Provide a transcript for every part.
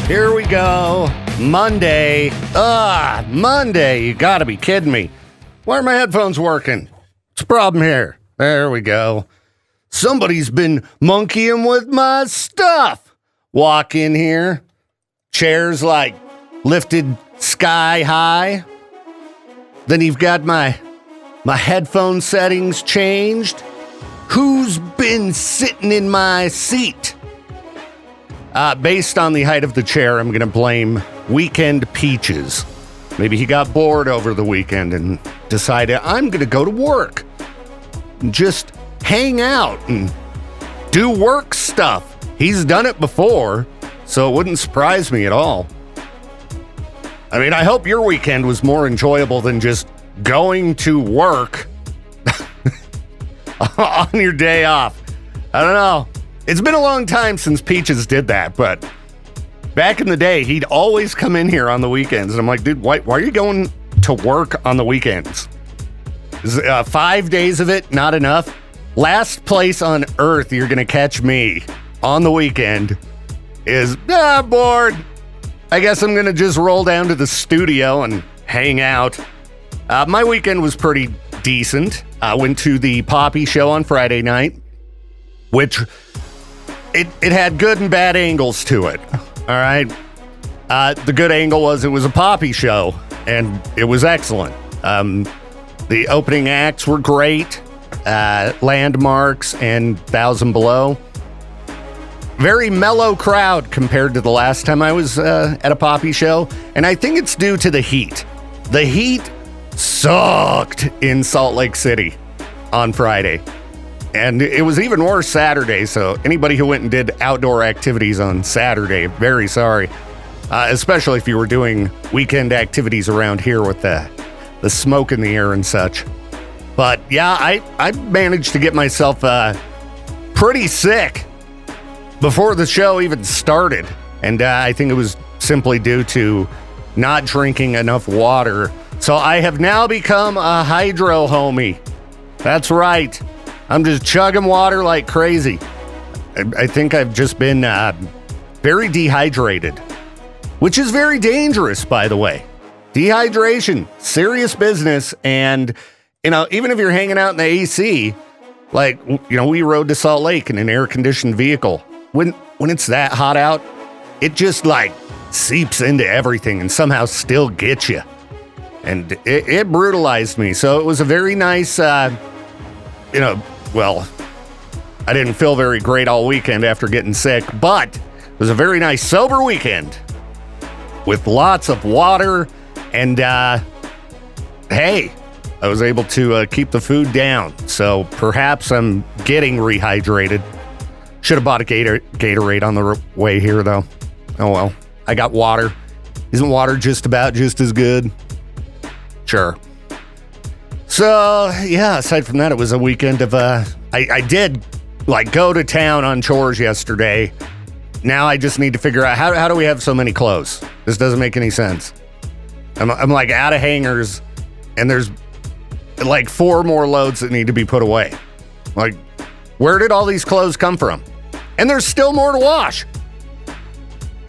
Here we go. Monday. Monday. You gotta be kidding me. Why are my headphones working? What's the problem here? There we go. Somebody's been monkeying with my stuff. Walk in here. Chairs like lifted sky high. Then you've got my headphone settings changed. Who's been sitting in my seat? Based on the height of the chair, I'm going to blame Weekend Peaches. Maybe he got bored over the weekend and decided, I'm going to go to work and just hang out and do work stuff. He's done it before, so it wouldn't surprise me at all. I mean, I hope your weekend was more enjoyable than just going to work on your day off. I don't know. It's been a long time since Peaches did that, but back in the day, he'd always come in here on the weekends. And I'm like, dude, why are you going to work on the weekends? Is 5 days of it not enough? Last place on earth you're going to catch me on the weekend is, bored. I guess I'm going to just roll down to the studio and hang out. My weekend was pretty decent. I went to the Poppy show on Friday night, which it had good and bad angles to it. All right. The good angle was it was a Poppy show, and it was excellent. The opening acts were great. Landmarks and 1,000 Below. Very mellow crowd compared to the last time I was at a Poppy show, and I think it's due to the heat. The heat sucked in Salt Lake City on Friday. And it was even worse Saturday, so anybody who went and did outdoor activities on Saturday, very sorry. Especially if you were doing weekend activities around here with the smoke in the air and such. But yeah, I managed to get myself pretty sick before the show even started. And I think it was simply due to not drinking enough water. So I have now become a hydro homie. That's right. I'm just chugging water like crazy. I think I've just been very dehydrated, which is very dangerous, by the way. Dehydration, serious business. And, even if you're hanging out in the AC, we rode to Salt Lake in an air-conditioned vehicle. When it's that hot out, it just seeps into everything and somehow still gets you. And it brutalized me. So it was a very nice, I didn't feel very great all weekend after getting sick, but it was a very nice sober weekend with lots of water. And, hey, I was able to keep the food down. So perhaps I'm getting rehydrated. Should have bought a Gatorade on the way here, though. Oh, well, I got water. Isn't water just about just as good? Sure. So, yeah, aside from that, it was a weekend of, I did, go to town on chores yesterday. Now I just need to figure out, how do we have so many clothes? This doesn't make any sense. I'm out of hangers, and there's, 4 more loads that need to be put away. Where did all these clothes come from? And there's still more to wash.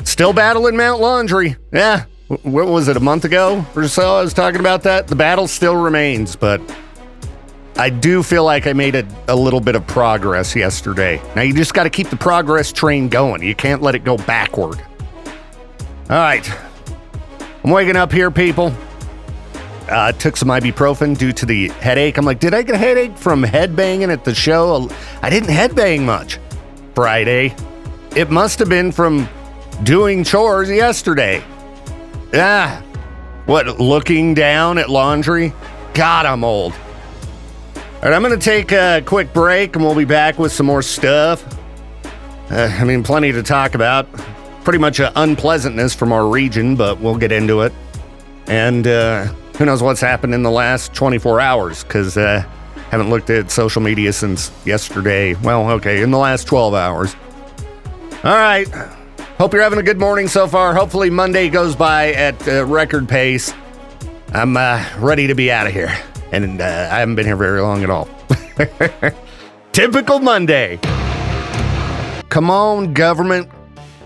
Still battling Mount Laundry. Yeah. What was it, a month ago or so I was talking about that? The battle still remains, but I do feel like I made a little bit of progress yesterday. Now you just got to keep the progress train going. You can't let it go backward. All right. I'm waking up here, people. Took some ibuprofen due to the headache. I'm like, did I get a headache from headbanging at the show? I didn't headbang much Friday. It must have been from doing chores yesterday. Looking down at laundry? God, I'm old. All right, I'm going to take a quick break, and we'll be back with some more stuff. Plenty to talk about. Pretty much an unpleasantness from our region, but we'll get into it. And who knows what's happened in the last 24 hours, because haven't looked at social media since yesterday. Well, okay, in the last 12 hours. All right. Hope you're having a good morning so far. Hopefully Monday goes by at record pace. I'm ready to be out of here. And I haven't been here very long at all. Typical Monday. Come on, government.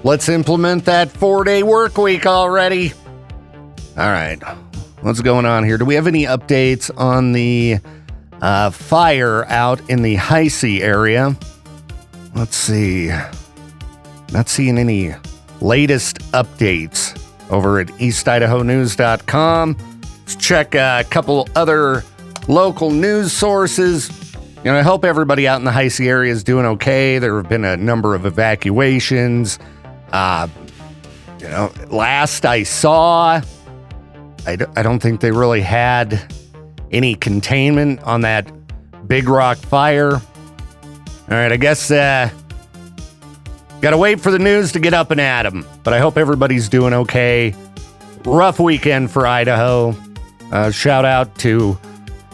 Let's implement that 4-day work week already. All right. What's going on here? Do we have any updates on the fire out in the Heisey area? Let's see. Not seeing any latest updates over at eastidahonews.com. Let's check a couple other local news sources. I hope everybody out in the Heisey area is doing okay. There have been a number of evacuations. Last I saw, I don't think they really had any containment on that Big Rock fire. All right, I guess gotta wait for the news to get up and at 'em, but I hope everybody's doing okay. Rough weekend for Idaho. Shout out to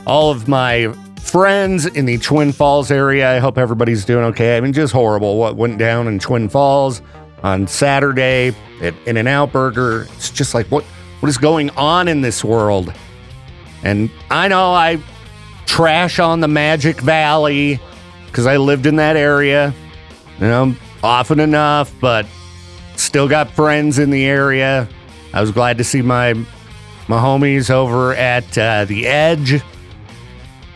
all of my friends in the Twin Falls area. I hope everybody's doing okay. I mean, just horrible what went down in Twin Falls on Saturday at In-N-Out Burger. It's just like, what is going on in this world? And I know I trash on the Magic Valley because I lived in that area, often enough, but still got friends in the area. I was glad to see my homies over at The Edge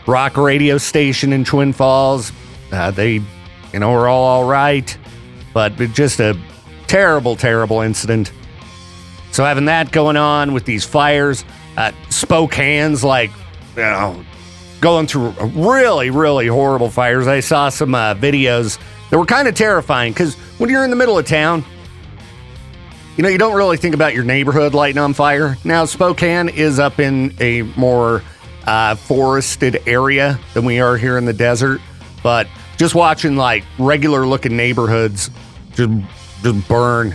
rock radio station in Twin Falls. They, were all right, but just a terrible, terrible incident. So having that going on with these fires, Spokane's going through really, really horrible fires. I saw some videos that were kind of terrifying because when you're in the middle of town, you don't really think about your neighborhood lighting on fire. Now, Spokane is up in a more forested area than we are here in the desert, but just watching regular looking neighborhoods just burn,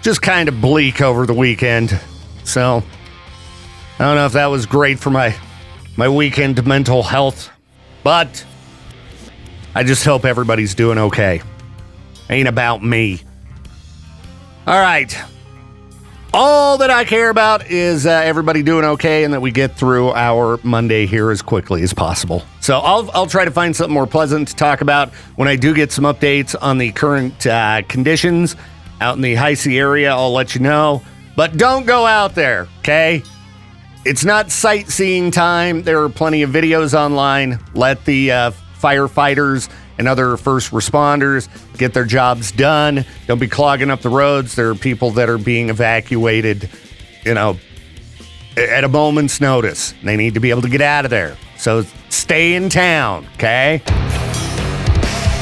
just kind of bleak over the weekend. So I don't know if that was great for my weekend mental health, but I just hope everybody's doing okay. Ain't about me. All right. All that I care about is everybody doing okay and that we get through our Monday here as quickly as possible. So I'll try to find something more pleasant to talk about when I do get some updates on the current conditions out in the Heisey area. I'll let you know. But don't go out there, okay? It's not sightseeing time. There are plenty of videos online. Let the firefighters and other first responders get their jobs done. Don't be clogging up the roads. There are people that are being evacuated, at a moment's notice. They need to be able to get out of there. So stay in town, okay?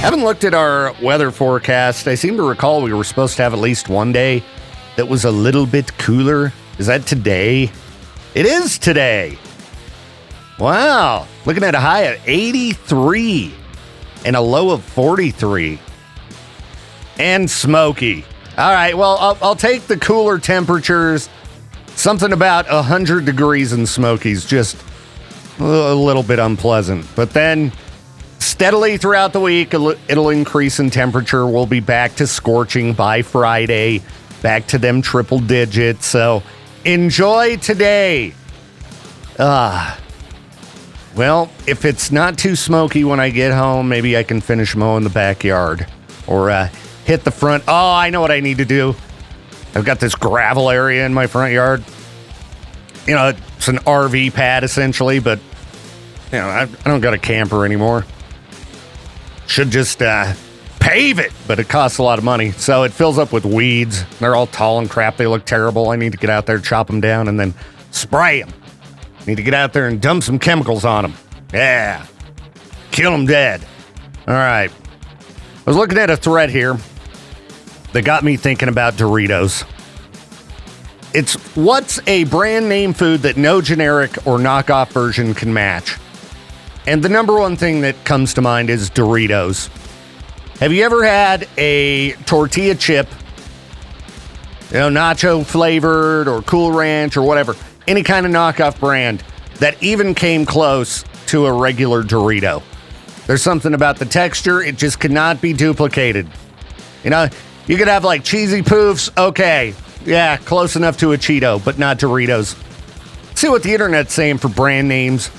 Haven't looked at our weather forecast. I seem to recall we were supposed to have at least one day that was a little bit cooler. Is that today? It is today. Wow. Looking at a high of 83. And a low of 43. And smoky. All right, well, I'll take the cooler temperatures. Something about 100 degrees in Smokies, just a little bit unpleasant. But then, steadily throughout the week, it'll increase in temperature. We'll be back to scorching by Friday. Back to them triple digits. So, enjoy today. Well, if it's not too smoky when I get home, maybe I can finish mowing the backyard or hit the front. Oh, I know what I need to do. I've got this gravel area in my front yard. It's an RV pad essentially, but I don't got a camper anymore. Should just pave it, but it costs a lot of money. So it fills up with weeds. They're all tall and crap. They look terrible. I need to get out there, chop them down, and then spray them. Need to get out there and dump some chemicals on them. Yeah. Kill them dead. All right. I was looking at a thread here that got me thinking about Doritos. It's what's a brand name food that no generic or knockoff version can match? And the number one thing that comes to mind is Doritos. Have you ever had a tortilla chip, nacho flavored or Cool Ranch or whatever? Any kind of knockoff brand that even came close to a regular Dorito. There's something about the texture, it just cannot be duplicated. You could have cheesy poofs, okay, yeah, close enough to a Cheeto, but not Doritos. See what the internet's saying for brand names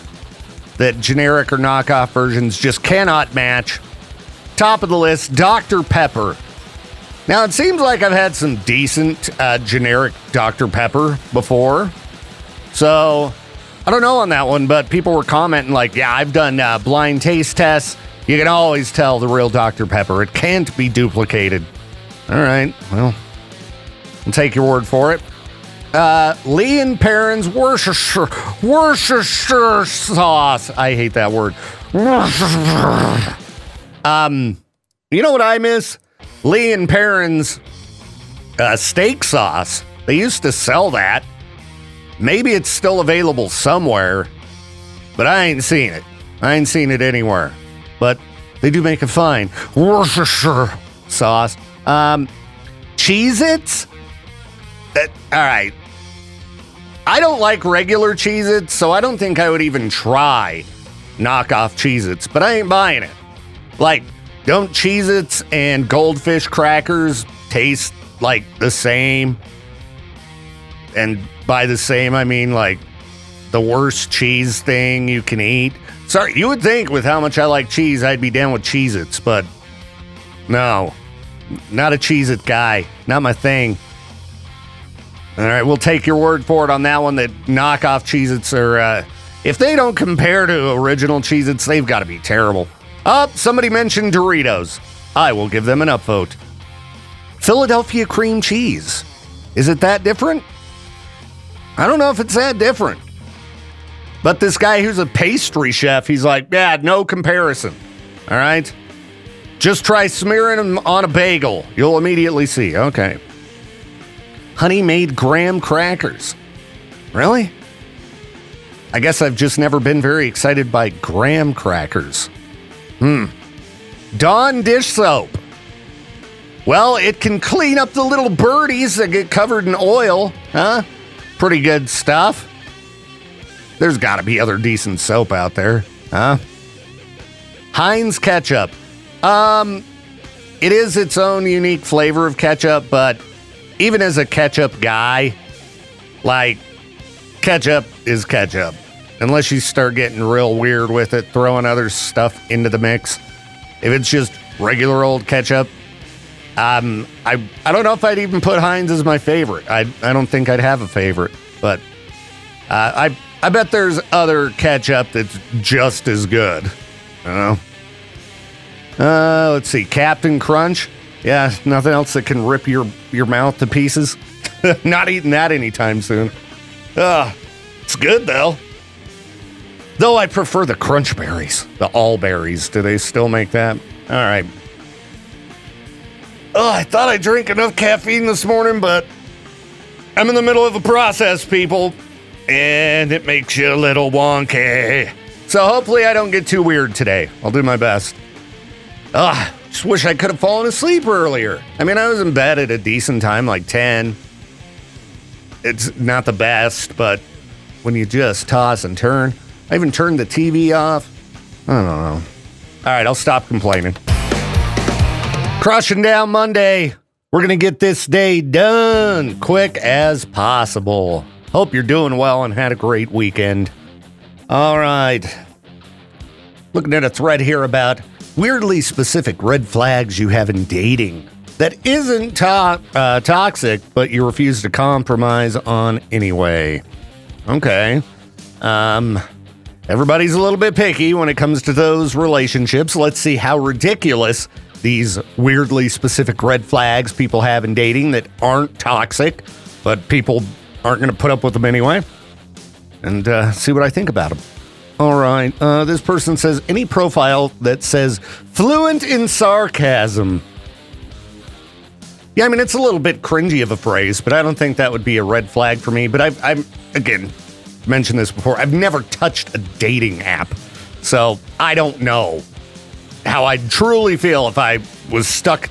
that generic or knockoff versions just cannot match. Top of the list, Dr. Pepper. Now, it seems like I've had some decent generic Dr. Pepper before. So, I don't know on that one, but people were commenting like, yeah, I've done blind taste tests. You can always tell the real Dr. Pepper. It can't be duplicated. All right, well, I'll take your word for it. Lee and Perrin's Worcestershire sauce. I hate that word. You know what I miss? Lee and Perrin's steak sauce. They used to sell that. Maybe it's still available somewhere, but I ain't seen it. I ain't seen it anywhere. But they do make a fine Worcestershire sauce. Cheez-Its? All right. I don't like regular Cheez-Its, so I don't think I would even try knockoff Cheez-Its, but I ain't buying it. Like, don't Cheez-Its and Goldfish crackers taste like the same? And by the same, I mean like the worst cheese thing you can eat. Sorry, you would think with how much I like cheese, I'd be down with Cheez-Its, but no, not a Cheez-It guy. Not my thing. All right, we'll take your word for it on that one that knockoff Cheez-Its are, if they don't compare to original Cheez-Its, they've got to be terrible. Oh, somebody mentioned Doritos. I will give them an upvote. Philadelphia cream cheese. Is it that different? I don't know if it's that different. But this guy who's a pastry chef, he's like, yeah, no comparison. All right? Just try smearing them on a bagel. You'll immediately see. Okay. Honey-made graham crackers. Really? I guess I've just never been very excited by graham crackers. Dawn dish soap. Well, it can clean up the little birdies that get covered in oil. Huh? Pretty good stuff. There's got to be other decent soap out there. Huh? Heinz ketchup. It is its own unique flavor of ketchup, but even as a ketchup guy, like, ketchup is ketchup. Unless you start getting real weird with it, throwing other stuff into the mix. If it's just regular old ketchup, I don't know if I'd even put Heinz as my favorite. I don't think I'd have a favorite, but I bet there's other ketchup that's just as good. I don't know. Let's see, Captain Crunch. Yeah, nothing else that can rip your mouth to pieces. Not eating that anytime soon. It's good though. Though I prefer the Crunch Berries, the All Berries. Do they still make that? All right. Oh, I thought I drank enough caffeine this morning, but I'm in the middle of a process, people, and it makes you a little wonky. So hopefully I don't get too weird today. I'll do my best. Just wish I could have fallen asleep earlier. I mean, I was in bed at a decent time, like 10. It's not the best, but when you just toss and turn. I even turned the TV off. I don't know. All right, I'll stop complaining. Crushing down Monday. We're going to get this day done quick as possible. Hope you're doing well and had a great weekend. All right. Looking at a thread here about weirdly specific red flags you have in dating that isn't toxic, but you refuse to compromise on anyway. Okay. Everybody's a little bit picky when it comes to those relationships. Let's see how ridiculous these weirdly specific red flags people have in dating that aren't toxic, but people aren't going to put up with them anyway. And see what I think about them. All right. This person says, any profile that says fluent in sarcasm. Yeah, I mean, it's a little bit cringy of a phrase, but I don't think that would be a red flag for me. But I'm again, mentioned this before, I've never touched a dating app. So I don't know how I'd truly feel if I was stuck,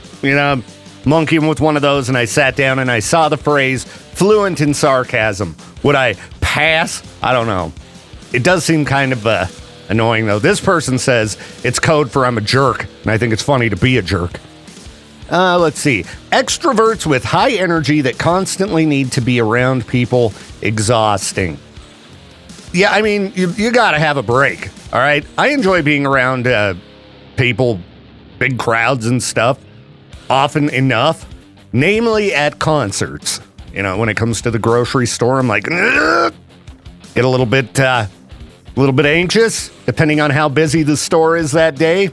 monkeying with one of those and I sat down and I saw the phrase fluent in sarcasm. Would I pass? I don't know. It does seem kind of annoying, though. This person says it's code for I'm a jerk, and I think it's funny to be a jerk. Let's see. Extroverts with high energy that constantly need to be around people, exhausting. Yeah, I mean, you got to have a break, all right? I enjoy being around people, big crowds and stuff, often enough, namely at concerts. When it comes to the grocery store, I'm like, ugh! Get a little bit anxious, depending on how busy the store is that day.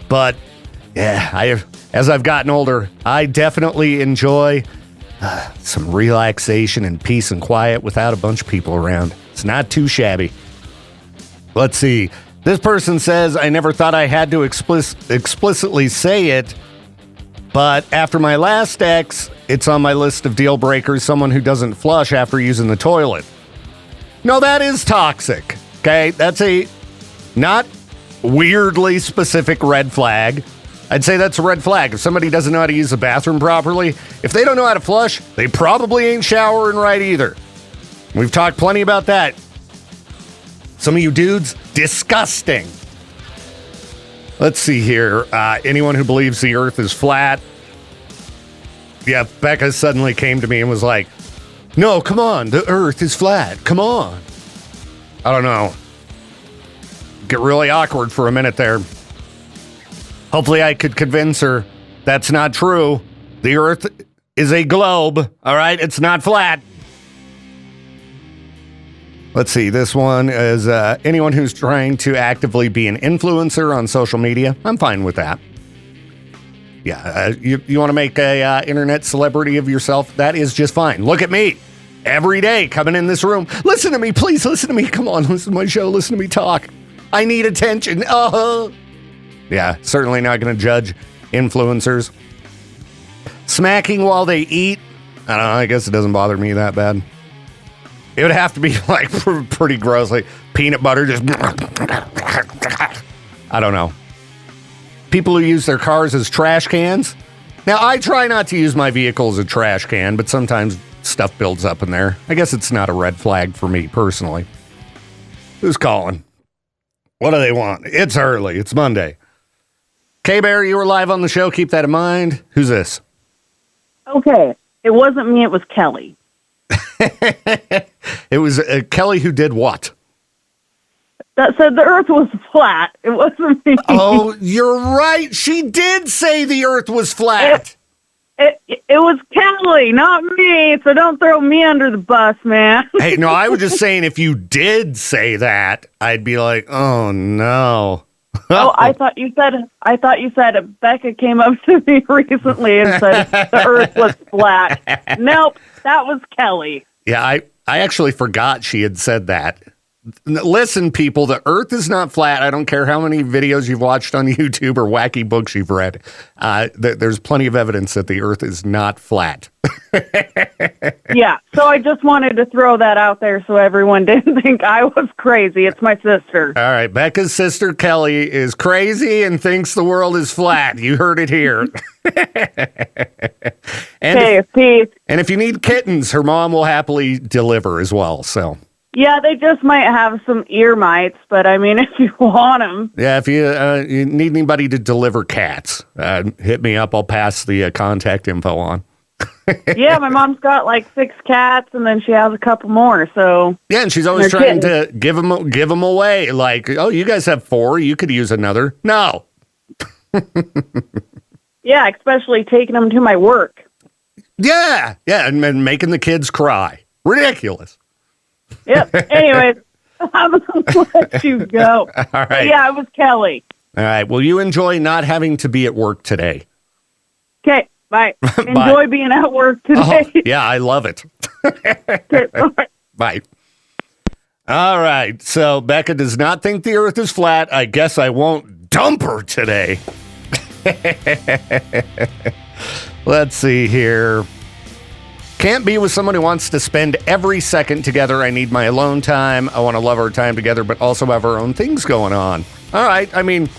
But yeah, as I've gotten older, I definitely enjoy some relaxation and peace and quiet without a bunch of people around. It's not too shabby. Let's see. This person says, I never thought I had to explicitly say it, but after my last ex, it's on my list of deal breakers, someone who doesn't flush after using the toilet. No, that is toxic, okay? That's a not weirdly specific red flag. I'd say that's a red flag. If somebody doesn't know how to use the bathroom properly, if they don't know how to flush, they probably ain't showering right either. We've talked plenty about that. Some of you dudes, disgusting. Let's see here. Anyone who believes the earth is flat. Yeah, Becca suddenly came to me and was like, no, come on, the earth is flat. Come on. I don't know. Get really awkward for a minute there. Hopefully I could convince her that's not true. The earth is a globe, all right? It's not flat. Let's see. This one is anyone who's trying to actively be an influencer on social media. I'm fine with that. Yeah, you want to make a internet celebrity of yourself? That is just fine. Look at me. Every day coming in this room. Listen to me, please. Listen to me. Come on, listen to my show. Listen to me talk. I need attention. Yeah, certainly not going to judge influencers. Smacking while they eat. I don't know. I guess it doesn't bother me that bad. It would have to be like pretty gross, like peanut butter just. I don't know. People who use their cars as trash cans. Now, I try not to use my vehicle as a trash can, but sometimes stuff builds up in there. I guess it's not a red flag for me personally. Who's calling? What do they want? It's early. It's Monday. K-Bear, you were live on the show. Keep that in mind. Who's this? Okay. It wasn't me. It was Kelly. It was Kelly who did what? That said the earth was flat. It wasn't me. Oh, you're right. She did say the earth was flat. It was Kelly, not me. So don't throw me under the bus, man. Hey, no, I was just saying if you did say that, I'd be like, oh, no. Oh, I thought you said Becca came up to me recently and said the earth was flat. Nope, that was Kelly. Yeah, I actually forgot she had said that. Listen, people, the earth is not flat. I don't care how many videos you've watched on YouTube or wacky books you've read. There's plenty of evidence that the earth is not flat. Yeah, so I just wanted to throw that out there so everyone didn't think I was crazy. It's my sister. All right, Becca's sister Kelly is crazy and thinks the world is flat. You heard it here. Peace. And if you need kittens, her mom will happily deliver as well, so... Yeah, they just might have some ear mites, but I mean, if you want them. Yeah, if you need anybody to deliver cats, hit me up. I'll pass the contact info on. Yeah, my mom's got like 6 cats, and then she has a couple more. So yeah, and she's always trying to give them away. Like, oh, you guys have 4, you could use another. No. Yeah, especially taking them to my work. Yeah, and making the kids cry. Ridiculous. Yep. Anyways, I'm going to let you go. All right. But yeah, it was Kelly. All right. Well, you enjoy not having to be at work today. Okay. Bye. Bye. Enjoy being at work today. Oh, yeah, I love it. Okay, bye. Bye. All right. So Becca does not think the earth is flat. I guess I won't dump her today. Let's see here. Can't be with someone who wants to spend every second together. I need my alone time. I want to love our time together, but also have our own things going on. All right. I mean,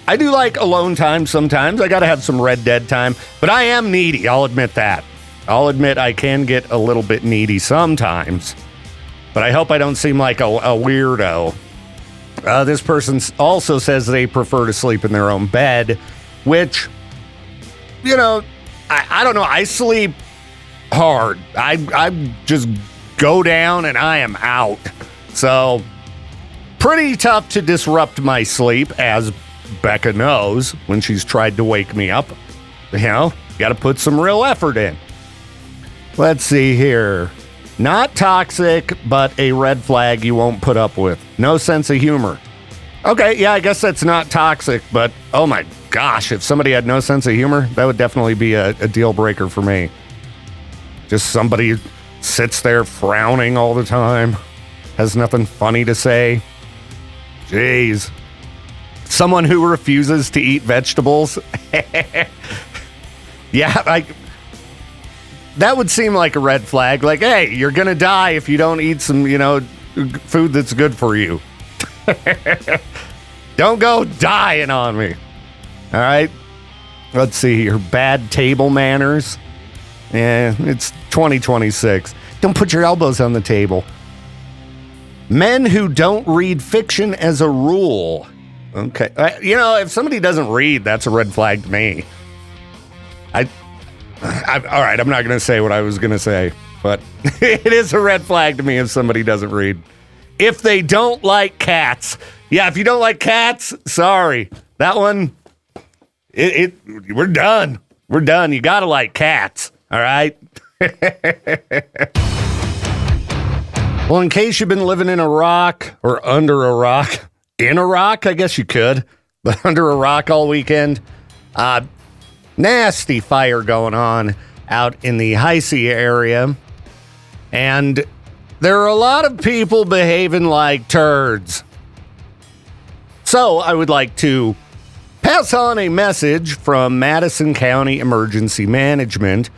I do like alone time sometimes. I got to have some Red Dead time, but I am needy. I'll admit that. I'll admit I can get a little bit needy sometimes, but I hope I don't seem like a weirdo. This person also says they prefer to sleep in their own bed, which, you know, I don't know. I sleep hard. I just go down and I am out. So pretty tough to disrupt my sleep, as Becca knows when she's tried to wake me up. You know, Got to put some real effort in. Let's see here. Not toxic, but a red flag you won't put up with. No sense of humor. Okay, yeah, I guess that's not toxic, but oh my gosh, if somebody had no sense of humor, that would definitely be a deal breaker for me. Just somebody who sits there frowning all the time, has nothing funny to say. Jeez. Someone who refuses to eat vegetables. Yeah, that would seem like a red flag. Like, hey, you're going to die if you don't eat some, food that's good for you. Don't go dying on me. All right. Let's see here. Bad table manners. Yeah, it's 2026. Don't put your elbows on the table. Men who don't read fiction as a rule. Okay. If somebody doesn't read, that's a red flag to me. All right, I'm not going to say what I was going to say, but it is a red flag to me if somebody doesn't read. If they don't like cats. Yeah, if you don't like cats, sorry. That one, we're done. We're done. You got to like cats, all right? Well, in case you've been living in a rock or under a rock, in a rock, I guess you could, but under a rock all weekend, nasty fire going on out in the Heisey area. And there are a lot of people behaving like turds. So I would like to pass on a message from Madison County Emergency Management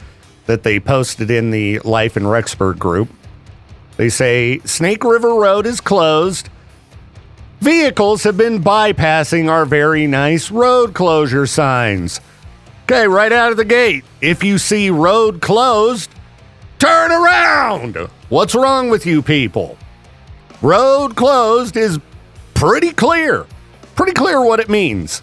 that they posted in the Life in Rexburg group. They say, Snake River Road is closed. Vehicles have been bypassing our very nice road closure signs. Okay, right out of the gate, if you see road closed, turn around. What's wrong with you people? Road closed is pretty clear what it means.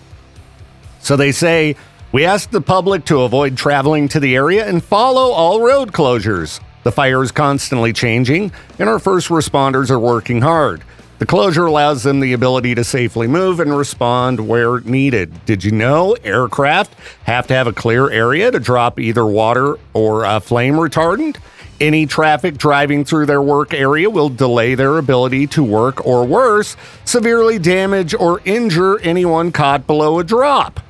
So they say, we ask the public to avoid traveling to the area and follow all road closures. The fire is constantly changing, and our first responders are working hard. The closure allows them the ability to safely move and respond where needed. Did you know aircraft have to have a clear area to drop either water or a flame retardant? Any traffic driving through their work area will delay their ability to work or worse, severely damage or injure anyone caught below a drop.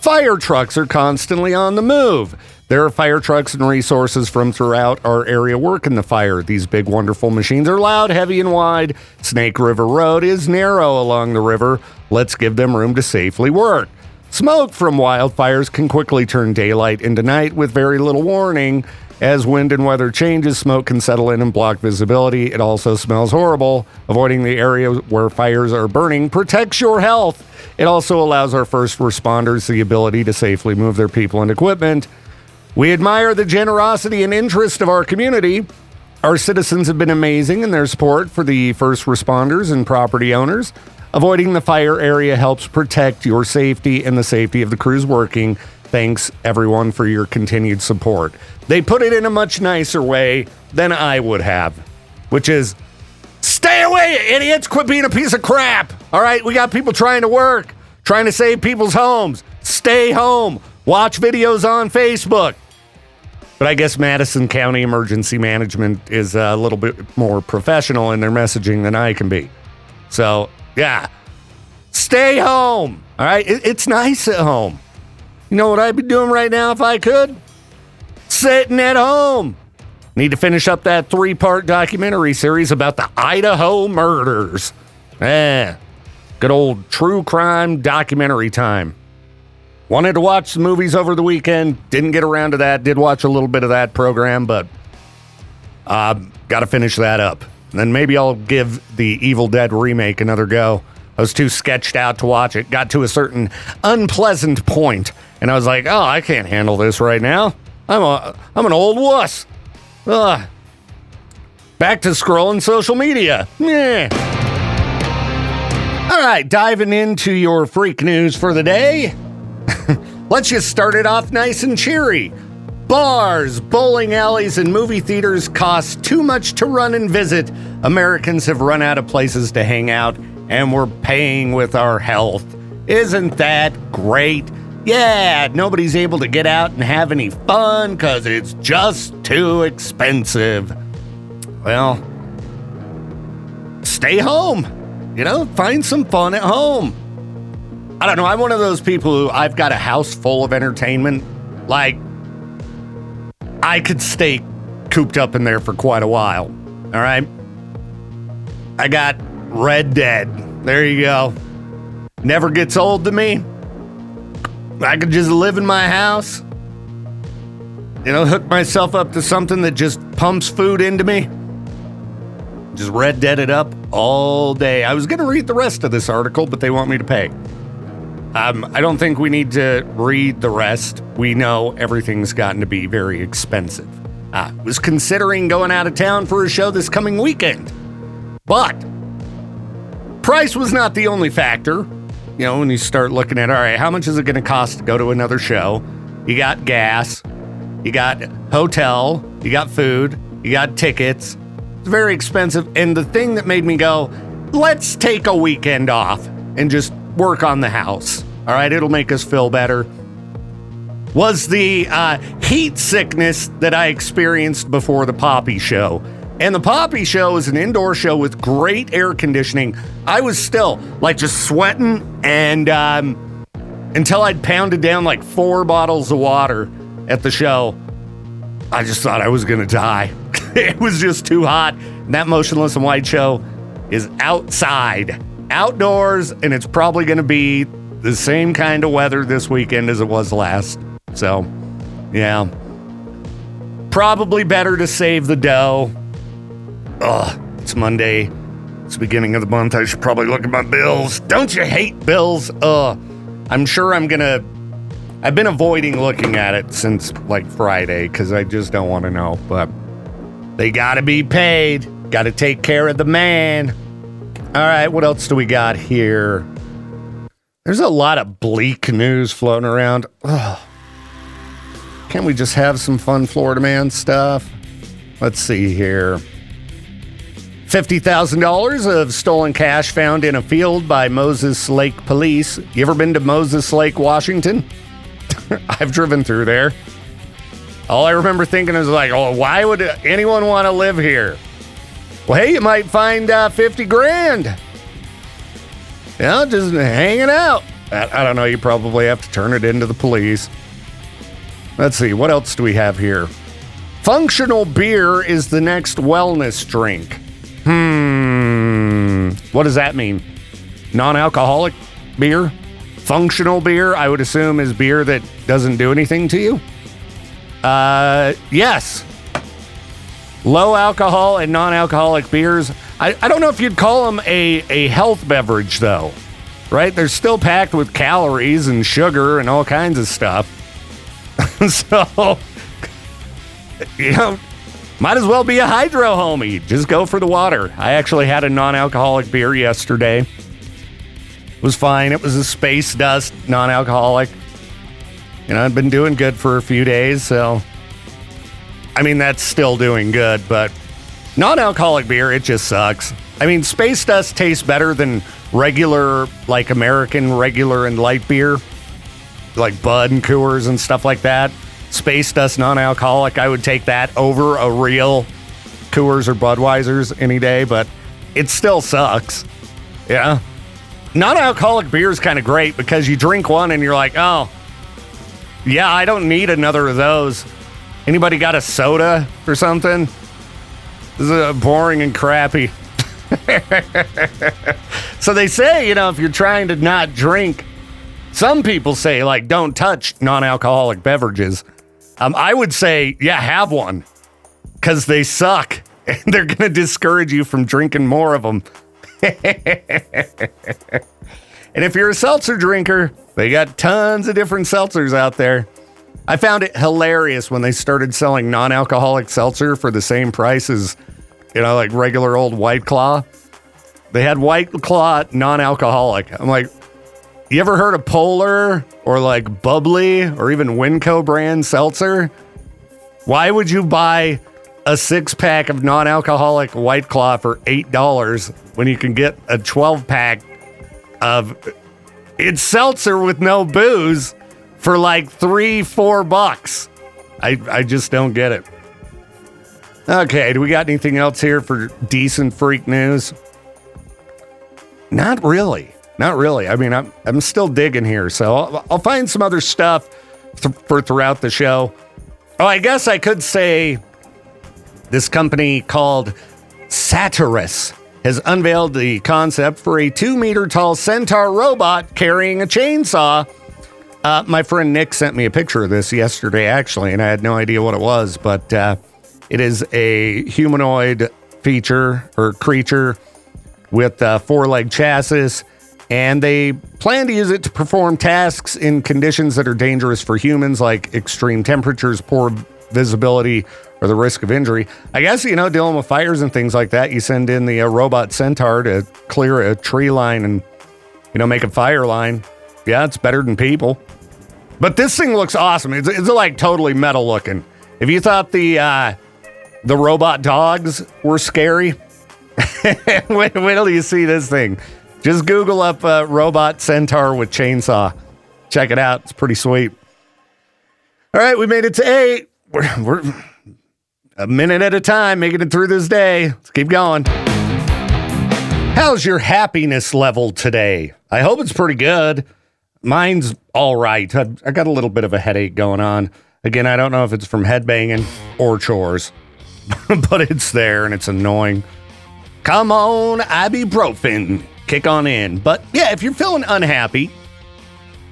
Fire trucks are constantly on the move. There are fire trucks and resources from throughout our area working the fire. These big, wonderful machines are loud, heavy, and wide. Snake River Road is narrow along the river. Let's give them room to safely work. Smoke from wildfires can quickly turn daylight into night with very little warning. As wind and weather changes, smoke can settle in and block visibility. It also smells horrible. Avoiding the area where fires are burning protects your health. It also allows our first responders the ability to safely move their people and equipment. We admire the generosity and interest of our community. Our citizens have been amazing in their support for the first responders and property owners. Avoiding the fire area helps protect your safety and the safety of the crews working. Thanks, everyone, for your continued support. They put it in a much nicer way than I would have, which is, stay away, idiots! Quit being a piece of crap! All right, we got people trying to work, trying to save people's homes. Stay home. Watch videos on Facebook. But I guess Madison County Emergency Management is a little bit more professional in their messaging than I can be. So, yeah, stay home. All right, it's nice at home. You know what I'd be doing right now if I could? Sitting at home. Need to finish up that 3-part documentary series about the Idaho murders. Good old true crime documentary time. Wanted to watch some movies over the weekend. Didn't get around to that. Did watch a little bit of that program, but got to finish that up. And then maybe I'll give the Evil Dead remake another go. I was too sketched out to watch it. Got to a certain unpleasant point, and I was like, oh, I can't handle this right now. I'm an old wuss. Ugh. Back to scrolling social media. Yeah. All right, diving into your freak news for the day. Let's just start it off nice and cheery. Bars, bowling alleys, and movie theaters cost too much to run and visit. Americans have run out of places to hang out, and we're paying with our health. Isn't that great? Yeah, nobody's able to get out and have any fun because it's just too expensive. Well, stay home. Find some fun at home. I don't know. I'm one of those people who I've got a house full of entertainment. Like, I could stay cooped up in there for quite a while. All right. I got Red Dead. There you go. Never gets old to me. I could just live in my house. Hook myself up to something that just pumps food into me. Just Red Dead it up all day. I was going to read the rest of this article, but they want me to pay. I don't think we need to read the rest. We know everything's gotten to be very expensive. I was considering going out of town for a show this coming weekend. But price was not the only factor. When you start looking at, all right, how much is it going to cost to go to another show? You got gas, you got hotel, you got food, you got tickets. It's very expensive. And the thing that made me go, let's take a weekend off and just work on the house. All right, it'll make us feel better. Was the heat sickness that I experienced before the Poppy show. And the Poppy show is an indoor show with great air conditioning. I was still just sweating and until I'd pounded down 4 bottles of water at the show. I just thought I was going to die. It was just too hot. And that Motionless in White show is outside, outdoors, and it's probably going to be the same kind of weather this weekend as it was last. So, yeah. Probably better to save the dough. It's Monday. It's the beginning of the month. I should probably look at my bills. Don't you hate bills? I'm sure I've been avoiding looking at it since Friday because I just don't want to know. But they gotta be paid. Gotta take care of the man. All right, what else do we got here? There's a lot of bleak news floating around. Can't we just have some fun Florida man stuff? Let's see here. $50,000 of stolen cash found in a field by Moses Lake police. You ever been to Moses Lake, Washington? I've driven through there. All I remember thinking is why would anyone want to live here? Well, hey, you might find 50 grand. Just hanging out. I don't know. You probably have to turn it into the police. Let's see. What else do we have here? Functional beer is the next wellness drink. What does that mean? Non-alcoholic beer? Functional beer, I would assume, is beer that doesn't do anything to you? Yes. Low alcohol and non-alcoholic beers. I don't know if you'd call them a health beverage, though. Right? They're still packed with calories and sugar and all kinds of stuff. So, might as well be a hydro homie. Just go for the water. I actually had a non-alcoholic beer yesterday. It was fine. It was a Space Dust non-alcoholic. I've been doing good for a few days, so that's still doing good, but non-alcoholic beer, it just sucks. Space Dust tastes better than regular, American regular and light beer, like Bud and Coors and stuff like that. Space Dust non-alcoholic, I would take that over a real Coors or Budweiser's any day, but it still sucks. Yeah. Non-alcoholic beer is kind of great because you drink one and you're like, oh, yeah, I don't need another of those. Anybody got a soda or something? This is boring and crappy. So they say, if you're trying to not drink, some people say, don't touch non-alcoholic beverages. I would say, yeah, have one because they suck and they're going to discourage you from drinking more of them. And if you're a seltzer drinker, they got tons of different seltzers out there. I found it hilarious when they started selling non-alcoholic seltzer for the same price as, regular old White Claw. They had White Claw non-alcoholic. I'm like, you ever heard of Polar or Bubbly or even Winco brand seltzer? Why would you buy a 6-pack of non-alcoholic White Claw for $8 when you can get a 12-pack of it's seltzer with no booze for like $3-4. I just don't get it. Okay, do we got anything else here for decent freak news? Not really. Not really. I mean, I'm still digging here, so I'll find some other stuff for throughout the show. Oh, I guess I could say this company called Satyrus has unveiled the concept for a 2-meter tall centaur robot carrying a chainsaw. My friend Nick sent me a picture of this yesterday, actually, and I had no idea what it was, but it is a humanoid creature with a 4-leg chassis, and they plan to use it to perform tasks in conditions that are dangerous for humans, like extreme temperatures, poor visibility, or the risk of injury. I guess, dealing with fires and things like that, you send in the robot centaur to clear a tree line and, make a fire line. Yeah, it's better than people. But this thing looks awesome. It's like totally metal looking. If you thought the robot dogs were scary, wait till you see this thing. Just Google up robot centaur with chainsaw. Check it out. It's pretty sweet. All right, we made it to 8. We're a minute at a time, making it through this day. Let's keep going. How's your happiness level today? I hope it's pretty good. Mine's all right. I got a little bit of a headache going on. Again, I don't know if it's from headbanging or chores, but it's there and it's annoying. Come on, ibuprofen. Kick on in. But yeah, if you're feeling unhappy,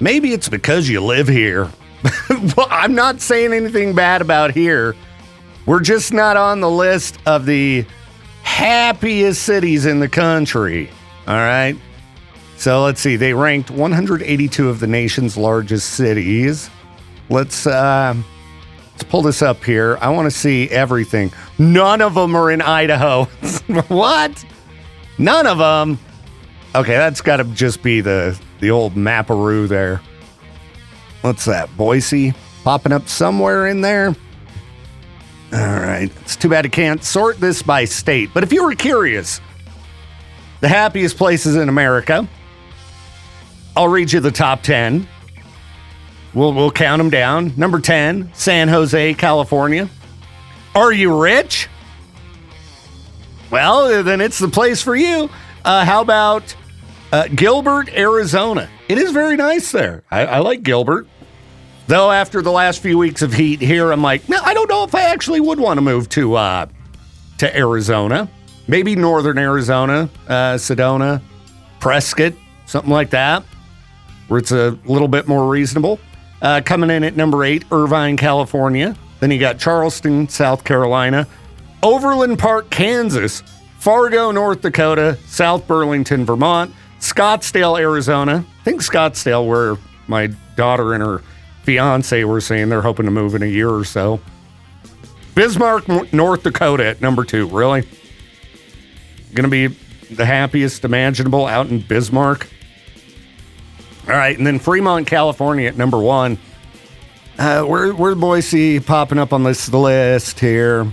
maybe it's because you live here. Well, I'm not saying anything bad about here. We're just not on the list of the happiest cities in the country. All right. So let's see. They ranked 182 of the nation's largest cities. Let's pull this up here. I want to see everything. None of them are in Idaho. What? None of them? Okay, that's got to just be the old Maparoo there. What's that? Boise popping up somewhere in there? All right. It's too bad I can't sort this by state. But if you were curious, the happiest places in America, I'll read you the top 10. We'll count them down. Number 10, San Jose, California. Are you rich? Well, then it's the place for you. How about Gilbert, Arizona? It is very nice there. I like Gilbert. Though after the last few weeks of heat here, I'm like, no, I don't know if I actually would want to move to Arizona. Maybe northern Arizona, Sedona, Prescott, something like that, where it's a little bit more reasonable. Coming in at number 8, Irvine, California. Then you got Charleston, South Carolina, Overland Park, Kansas, Fargo, North Dakota, South Burlington, Vermont, Scottsdale, Arizona. I think Scottsdale, where my daughter and her fiance were saying they're hoping to move in a year or so. Bismarck, North Dakota at number 2. Really? Gonna be the happiest imaginable out in Bismarck? All right, and then Fremont, California at number 1. Where's Boise popping up on this list here?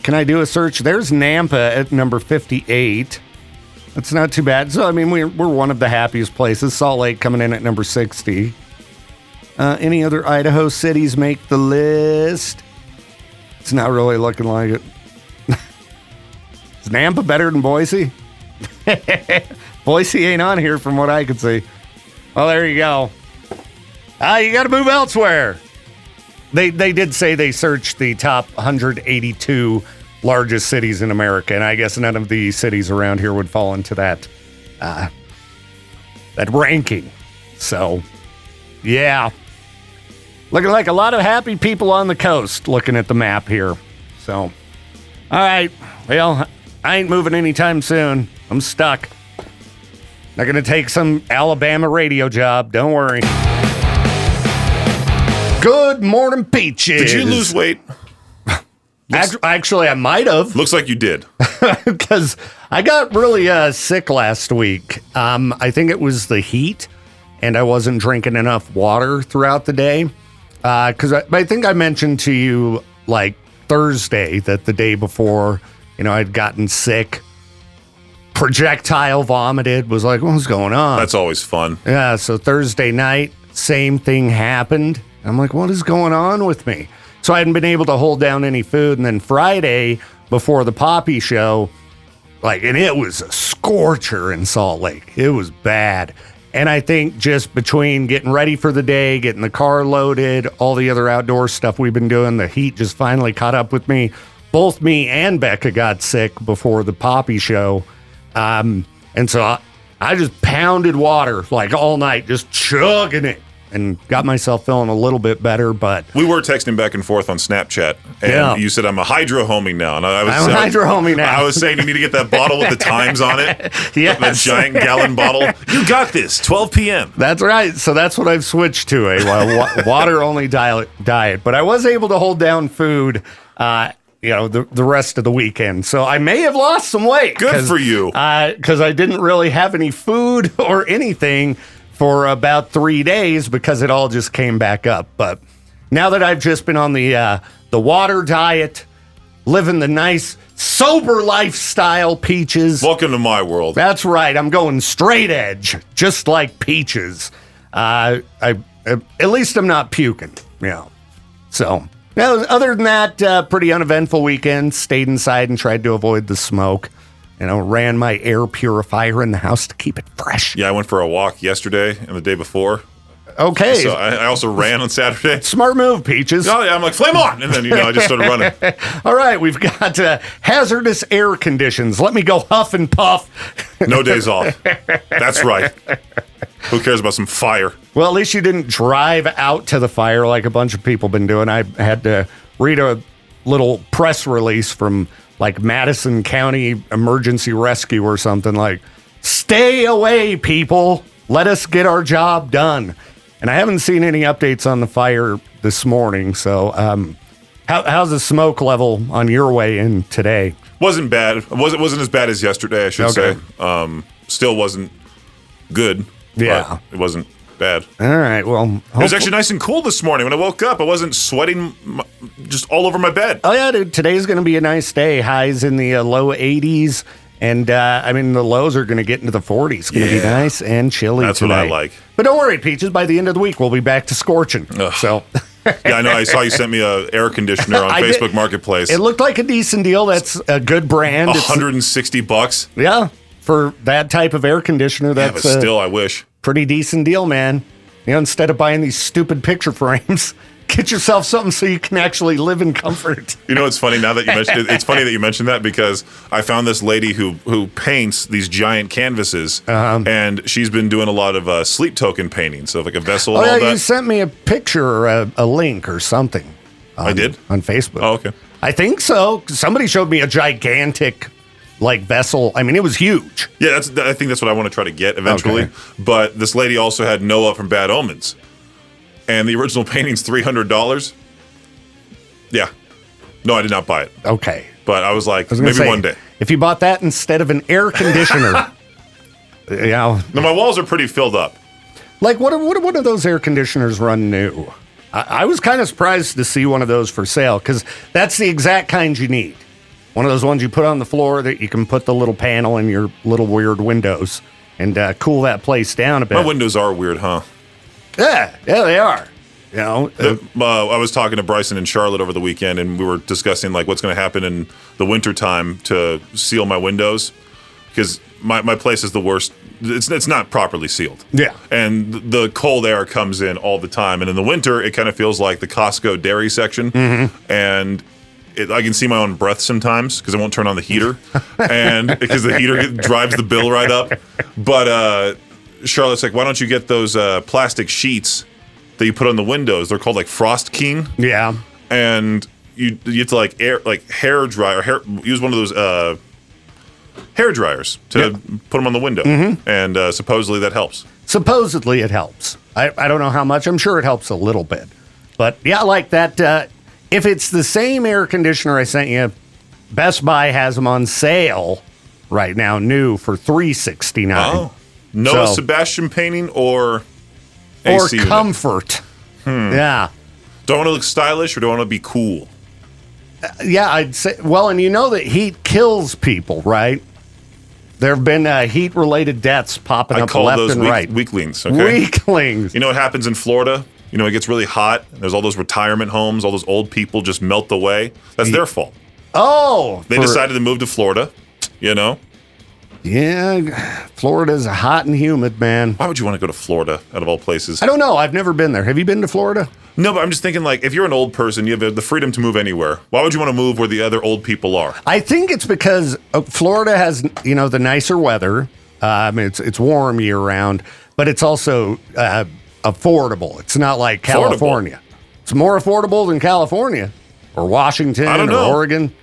Can I do a search? There's Nampa at number 58. That's not too bad. So, I mean, we're one of the happiest places. Salt Lake coming in at number 60. Any other Idaho cities make the list? It's not really looking like it. Is Nampa better than Boise? Boise ain't on here from what I could see. Well, there you go. You got to move elsewhere. They did say they searched the top 182 largest cities in America, and I guess none of the cities around here would fall into that ranking. So, yeah. Looking like a lot of happy people on the coast looking at the map here. So, all right. Well, I ain't moving anytime soon. I'm stuck. Not going to take some Alabama radio job. Don't worry. Good morning, Peaches. Did you lose weight? Actually, I might have. Looks like you did. Because I got really sick last week. I think it was the heat, and I wasn't drinking enough water throughout the day. Because I think I mentioned to you, like, Thursday, that the day before, I'd gotten sick projectile vomited, was like, what's going on? That's always fun. Yeah, so Thursday night, same thing happened. I'm like, what is going on with me? So I hadn't been able to hold down any food. And then Friday, before the Poppy show, and it was a scorcher in Salt Lake. It was bad. And I think just between getting ready for the day, getting the car loaded, all the other outdoor stuff we've been doing, the heat just finally caught up with me. Both me and Becca got sick before the Poppy show. And so I just pounded water all night, just chugging it, and got myself feeling a little bit better. But we were texting back and forth on Snapchat, and you said, I'm a hydro homie now. And I'm a hydro homie now. I was saying you need to get that bottle with the times on it. Yes. That giant gallon bottle. You got this, 12 p.m. That's right. So that's what I've switched to, a water-only diet. But I was able to hold down food the rest of the weekend. So I may have lost some weight. Good for you. Because I didn't really have any food or anything for about 3 days because it all just came back up. But now that I've just been on the water diet, living the nice, sober lifestyle, Peaches. Welcome to my world. That's right. I'm going straight edge, just like Peaches. At least I'm not puking. So... Now, other than that, pretty uneventful weekend. Stayed inside and tried to avoid the smoke. Ran my air purifier in the house to keep it fresh. Yeah, I went for a walk yesterday and the day before. Okay. So I also ran on Saturday. Smart move, Peaches. Oh, yeah, I'm like, flame on! And then, I just started running. All right, we've got hazardous air conditions. Let me go huff and puff. No days off. That's right. Who cares about some fire? Well, at least you didn't drive out to the fire like a bunch of people been doing. I had to read a little press release from Madison County Emergency Rescue or something stay away, people. Let us get our job done. And I haven't seen any updates on the fire this morning. So how's the smoke level on your way in today? Wasn't bad. It wasn't as bad as yesterday, I should say. Still wasn't good. Yeah. But it wasn't bad. All right. Well, it was actually nice and cool this morning. When I woke up, I wasn't sweating just all over my bed. Oh, yeah, dude. Today's going to be a nice day. Highs in the low 80s. And, the lows are going to get into the 40s. It's going to be nice and chilly That's today. what I like. But don't worry, Peaches. By the end of the week, we'll be back to scorching. Ugh. So... Yeah, I know. I saw you sent me an air conditioner on Facebook Marketplace. It looked like a decent deal. That's a good brand. $160. Yeah, for that type of air conditioner, that's but still, I wish. Pretty decent deal, man. Instead of buying these stupid picture frames, get yourself something so you can actually live in comfort. It's funny now that you mentioned it. It's funny that you mentioned that because I found this lady who paints these giant canvases, and she's been doing a lot of sleep token painting, so a vessel and all that. You sent me a picture or a link or something. I did? On Facebook. Oh, okay. I think so. Somebody showed me a gigantic vessel. It was huge. Yeah, I think that's what I want to try to get eventually. Okay. But this lady also had Noah from Bad Omens. And the original painting's $300. Yeah. No, I did not buy it. Okay. But I was like, maybe one day. If you bought that instead of an air conditioner. No, my walls are pretty filled up. What do those air conditioners run new? I was kind of surprised to see one of those for sale because that's the exact kind you need. One of those ones you put on the floor that you can put the little panel in your little weird windows and cool that place down a bit. My windows are weird, huh? Yeah, they are. I was talking to Bryson and Charlotte over the weekend, and we were discussing what's going to happen in the wintertime to seal my windows because my place is the worst. It's not properly sealed. Yeah. And the cold air comes in all the time. And in the winter, it kind of feels like the Costco dairy section. Mm-hmm. And I can see my own breath sometimes because I won't turn on the heater. And because the heater drives the bill right up. But Charlotte's like, why don't you get those plastic sheets that you put on the windows? They're called Frost Keen. Yeah. And you have to hair dry or use one of those hair dryers to put them on the window. Mm-hmm. And supposedly that helps. Supposedly it helps. I don't know how much. I'm sure it helps a little bit. But yeah, like that. If it's the same air conditioner I sent you, Best Buy has them on sale right now, new for $369. Oh. No Sebastian painting or AC or comfort. Yeah. Do I want to look stylish or do I want to be cool? Yeah, I'd say. Well, and you know that heat kills people, right? There have been heat-related deaths popping I up call left those and right. weaklings. Okay. Weaklings. You know what happens in Florida? You know, it gets really hot. There's all those retirement homes. All those old people just melt away. That's their fault. Oh. They decided to move to Florida, you know? Yeah, Florida's hot and humid, man. Why would you want to go to Florida, out of all places? I don't know. I've never been there. Have you been to Florida? No, but I'm just thinking, like, if you're an old person, you have the freedom to move anywhere. Why would you want to move where the other old people are? I think it's because Florida has, the nicer weather. I mean, it's warm year round, but it's also affordable. It's not like California. It's more affordable than California or Washington I don't or know. Oregon.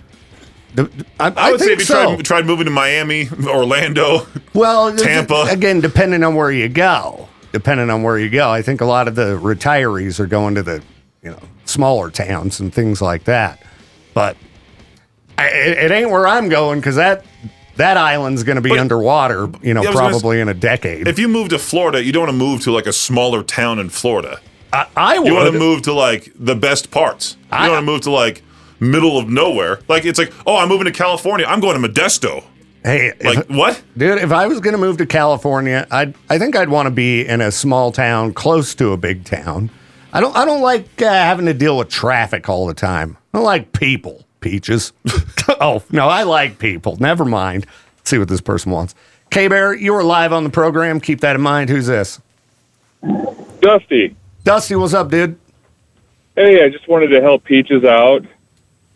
I would say if you so. tried moving to Miami, Orlando, Well, Tampa. Again, depending on where you go. I think a lot of the retirees are going to the, smaller towns and things like that. But it ain't where I'm going because that island's going to be underwater, probably in a decade. If you move to Florida, you don't want to move to like a smaller town in Florida. I would. You want to move to like the best parts. You don't want to move to like middle of nowhere. Like it's like, oh, I'm moving to California. I'm going to Modesto. Hey, what? Dude, if I was going to move to California, I think I'd want to be in a small town close to a big town. I don't like having to deal with traffic all the time. I don't like people, Peaches. Oh, no, I like people. Never mind. Let's see what this person wants. K-Bear, you were live on the program. Keep that in mind. Who's this? Dusty. Dusty, what's up, dude? Hey, I just wanted to help Peaches out.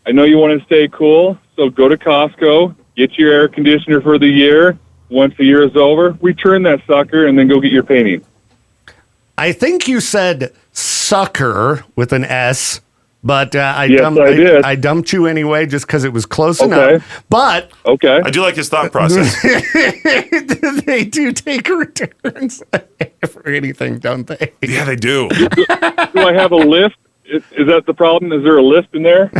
I know you want to stay cool, so go to Costco, get your air conditioner for the year. Once the year is over, return that sucker, and then go get your painting. I think you said sucker with an S, but I did. I dumped you anyway just because it was close Okay. enough. But Okay. I do like his thought process. they do take returns for anything, don't they? Yeah, they do. Do I have a lift? Is that the problem? Is there a lift in there?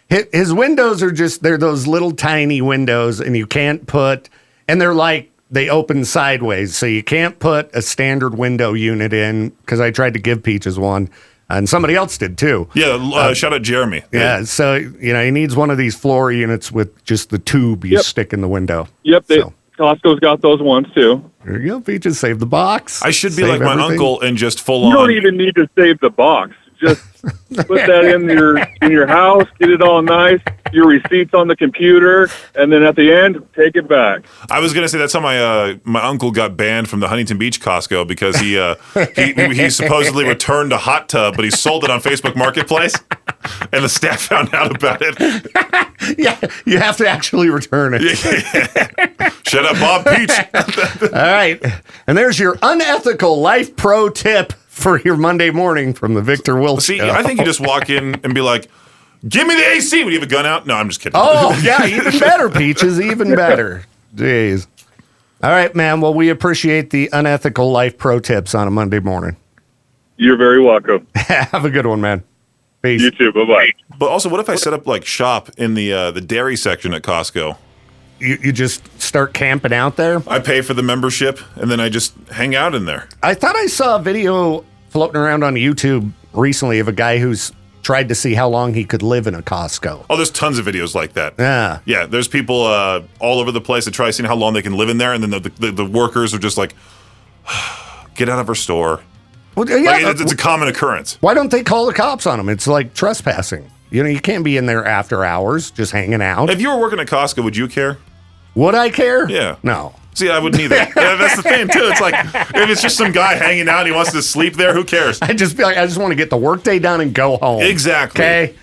His windows are they're those little tiny windows, and you can't put, and they open sideways, so you can't put a standard window unit in, because I tried to give Peaches one, and somebody else did too. Yeah, shout out Jeremy. Yeah, so, he needs one of these floor units with just the tube you stick in the window. Yep, So, Costco's got those ones, too. there you go, Peaches, save the box. I should be Save like my everything. uncle and just full You on. don't even need to save the box. Just put that in your house, get it all nice, your receipts on the computer, and then at the end, take it back. I was gonna say that's how my uncle got banned from the Huntington Beach Costco because he supposedly returned a hot tub, but he sold it on Facebook Marketplace, and the staff found out about it. Yeah, you have to actually return it. Shut up, Bob Peach. All right. And there's your unethical life pro tip for your Monday morning from the Victor Will See, Show. I think you just walk in and be like, "Give me the AC." Would you have a gun out? No, I'm just kidding. Oh, yeah, even better, Peaches, even better. Jeez. All right, man. Well, we appreciate the unethical life pro tips on a Monday morning. You're very welcome. Have a good one, man. Peace. You too. Bye-bye. But also, what if I set up like shop in the dairy section at Costco? You just start camping out there? I pay for the membership, and then I just hang out in there. I thought I saw a video floating around on YouTube recently of a guy who's tried to see how long he could live in a Costco. Oh, there's tons of videos like that. Yeah. Yeah, there's people all over the place that try seeing how long they can live in there, and then the workers are just like, get out of our store. Well, yeah. Like, it's a common occurrence. Why don't they call the cops on him? It's like trespassing. You can't be in there after hours just hanging out. If you were working at Costco, would you care? Would I care? Yeah. No. See, I wouldn't either. Yeah, that's the thing, too. It's like, if it's just some guy hanging out and he wants to sleep there, who cares? I just feel like I just want to get the workday done and go home. Exactly. Okay?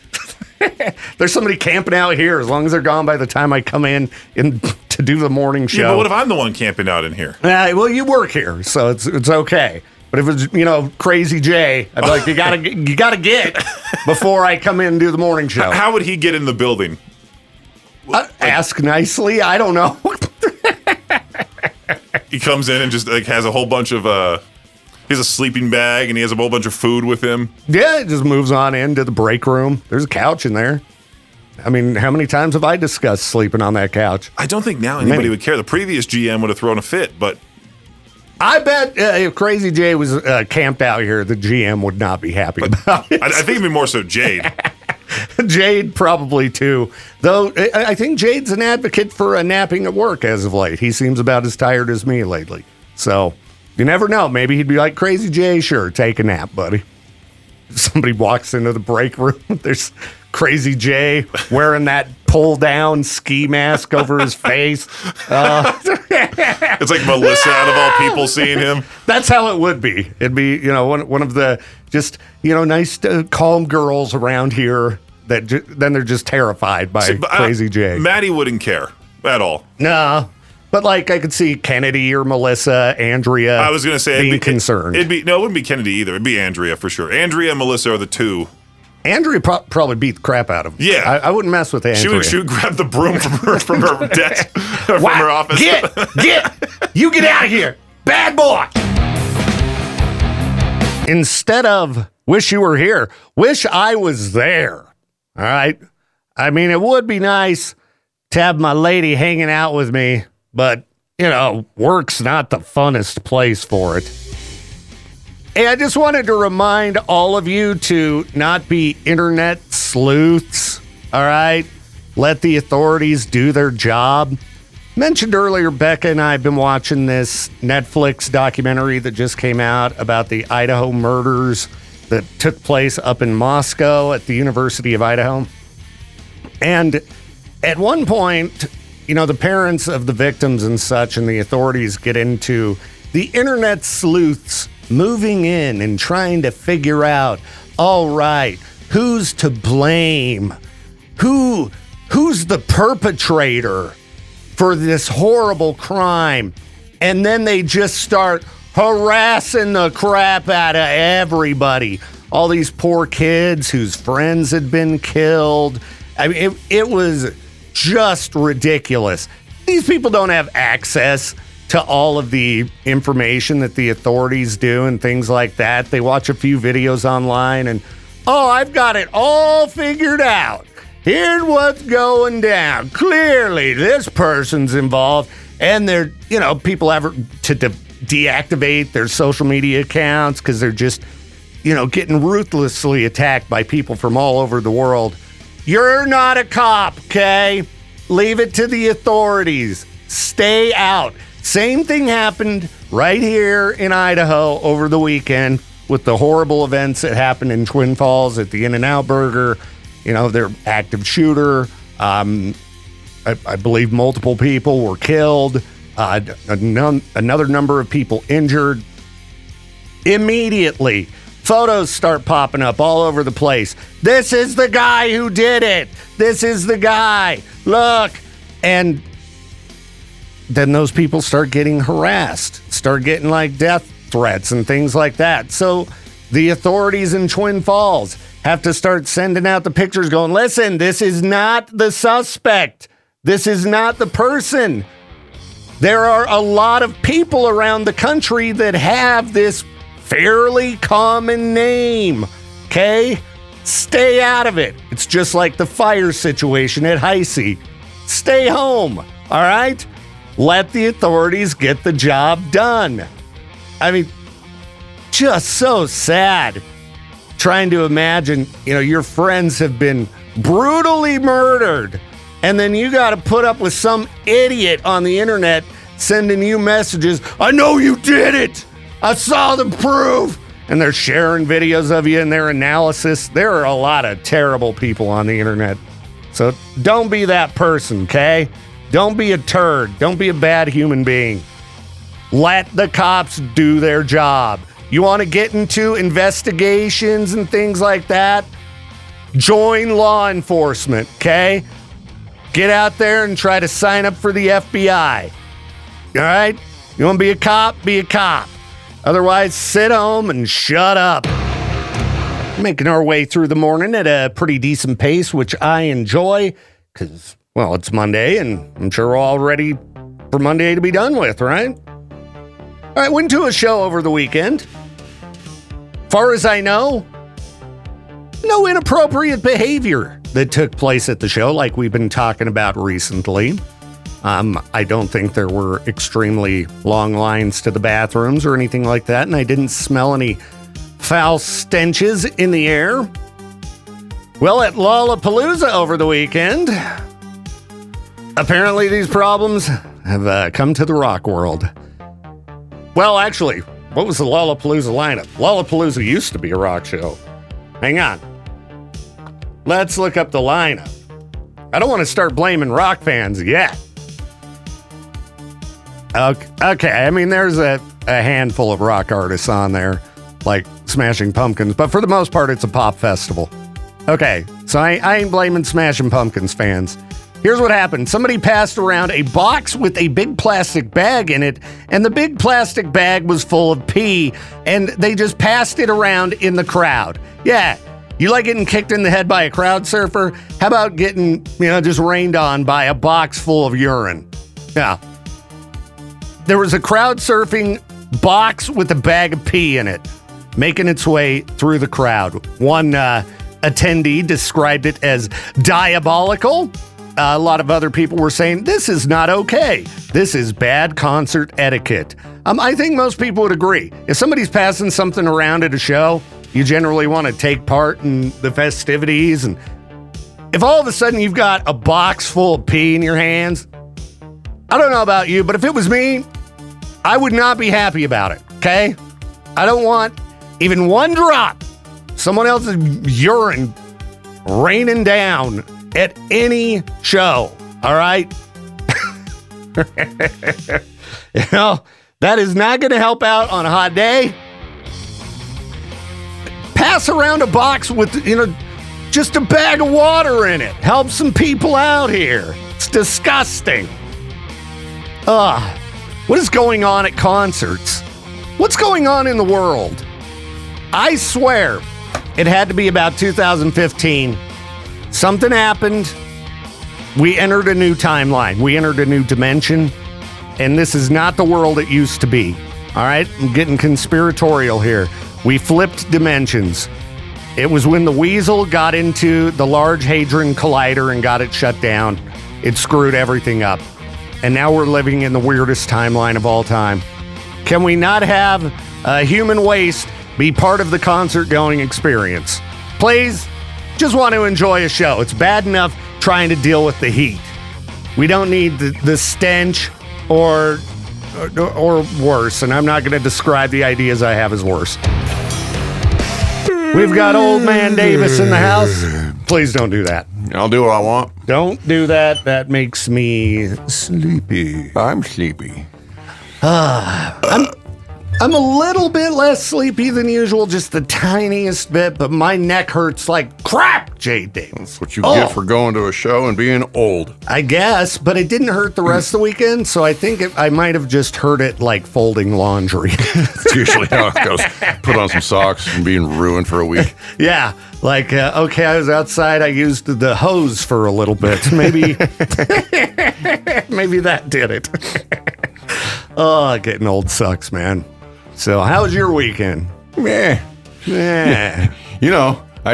There's somebody camping out here as long as they're gone by the time I come in to do the morning show. Yeah, but what if I'm the one camping out in here? Well, you work here, so it's okay. But if it's, Crazy Jay, I'd be like, you gotta get before I come in and do the morning show. How would he get in the building? Ask nicely. I don't know. He comes in and just like has a whole bunch of he has a sleeping bag and he has a whole bunch of food with him. Yeah, it just moves on into the break room. There's a couch in there. I mean, how many times have I discussed sleeping on that couch? I don't think now anybody would care. The previous GM would have thrown a fit, but I bet if Crazy Jay was camped out here, the GM would not be happy about it. I think it'd be more so Jade. Jade probably too. Though I think Jade's an advocate for napping at work as of late. He seems about as tired as me lately. So you never know. Maybe he'd be like, Crazy Jay, sure, take a nap, buddy. Somebody walks into the break room. There's Crazy Jay wearing that pull-down ski mask over his face. It's like Melissa out of all people seeing him. That's how it would be. It'd be, one of the just, nice, calm girls around here that then they're just terrified by Crazy Jay. Maddie wouldn't care at all. No. But I could see Kennedy or Melissa, Andrea. I was going to say being concerned. It wouldn't be Kennedy either. It'd be Andrea for sure. Andrea and Melissa are the two. Andrea probably beat the crap out of him. Yeah, I wouldn't mess with Andrea. She would grab the broom from her desk, from her office. You get out of here, bad boy. Instead of wish you were here, wish I was there. All right. I mean, it would be nice to have my lady hanging out with me. But, work's not the funnest place for it. Hey, I just wanted to remind all of you to not be internet sleuths, all right? Let the authorities do their job. Mentioned earlier, Becca and I have been watching this Netflix documentary that just came out about the Idaho murders that took place up in Moscow at the University of Idaho. And at one point, the parents of the victims and such and the authorities get into the internet sleuths moving in and trying to figure out, all right, who's to blame? Who's the perpetrator for this horrible crime? And then they just start harassing the crap out of everybody. All these poor kids whose friends had been killed. I mean, it was just ridiculous. These people don't have access to all of the information that the authorities do and things like that. They watch a few videos online and, I've got it all figured out. Here's what's going down. Clearly, this person's involved. And they're, people have to deactivate their social media accounts because they're just, getting ruthlessly attacked by people from all over the world. You're not a cop, okay? Leave it to the authorities. Stay out. Same thing happened right here in Idaho over the weekend with the horrible events that happened in Twin Falls at the In-N-Out Burger. Their active shooter. I believe multiple people were killed. Another number of people injured. Immediately, photos start popping up all over the place. This is the guy who did it. This is the guy. Look. And then those people start getting harassed, start getting death threats and things like that. So the authorities in Twin Falls have to start sending out the pictures going, listen, this is not the suspect. This is not the person. There are a lot of people around the country that have this fairly common name, okay? Stay out of it. It's just like the fire situation at Heisey. Stay home, all right? Let the authorities get the job done. I mean, just so sad. Trying to imagine, your friends have been brutally murdered, and then you got to put up with some idiot on the internet sending you messages. I know you did it. I saw the proof. And they're sharing videos of you and their analysis. There are a lot of terrible people on the internet. So don't be that person, okay? Don't be a turd. Don't be a bad human being. Let the cops do their job. You want to get into investigations and things like that? Join law enforcement, okay? Get out there and try to sign up for the FBI. All right? You want to be a cop? Be a cop. Otherwise, sit home and shut up. Making our way through the morning at a pretty decent pace, which I enjoy because, well, it's Monday and I'm sure we're all ready for Monday to be done with, right? All right, went to a show over the weekend. Far as I know, no inappropriate behavior that took place at the show like we've been talking about recently. I don't think there were extremely long lines to the bathrooms or anything like that, and I didn't smell any foul stenches in the air. Well, at Lollapalooza over the weekend, apparently these problems have come to the rock world. Well, actually, what was the Lollapalooza lineup? Lollapalooza used to be a rock show. Hang on. Let's look up the lineup. I don't want to start blaming rock fans yet. Okay, I mean, there's a handful of rock artists on there, like Smashing Pumpkins, but for the most part, it's a pop festival. Okay, so I ain't blaming Smashing Pumpkins fans. Here's what happened. Somebody passed around a box with a big plastic bag in it, and the big plastic bag was full of pee, and they just passed it around in the crowd. Yeah, you like getting kicked in the head by a crowd surfer? How about getting, just rained on by a box full of urine? Yeah. There was a crowd surfing box with a bag of pee in it, making its way through the crowd. One attendee described it as diabolical. A lot of other people were saying, this is not okay. This is bad concert etiquette. I think most people would agree. If somebody's passing something around at a show, you generally want to take part in the festivities. And if all of a sudden you've got a box full of pee in your hands, I don't know about you, but if it was me, I would not be happy about it, okay? I don't want even one drop, someone else's urine raining down at any show, all right? That is not going to help out on a hot day. Pass around a box with, just a bag of water in it. Help some people out here. It's disgusting. What is going on at concerts? What's going on in the world? I swear it had to be about 2015. Something happened. We entered a new timeline. We entered a new dimension. And this is not the world it used to be. All right? I'm getting conspiratorial here. We flipped dimensions. It was when the Weasel got into the Large Hadron Collider and got it shut down. It screwed everything up. And now we're living in the weirdest timeline of all time. Can we not have human waste be part of the concert-going experience? Please, just want to enjoy a show. It's bad enough trying to deal with the heat. We don't need the stench or worse, and I'm not going to describe the ideas I have as worse. We've got Old Man Davis in the house. Please don't do that. I'll do what I want. Don't do that. That makes me sleepy. I'm sleepy. I'm a little bit less sleepy than usual, just the tiniest bit, but my neck hurts like crap, JD. That's what you get for going to a show and being old. I guess, but it didn't hurt the rest of the weekend, so I think I might have just hurt it like folding laundry. It's usually how it goes. Put on some socks and being ruined for a week. Yeah, like, okay, I was outside, I used the hose for a little bit. Maybe, maybe that did it. Oh, getting old sucks, man. So, how was your weekend? Meh. I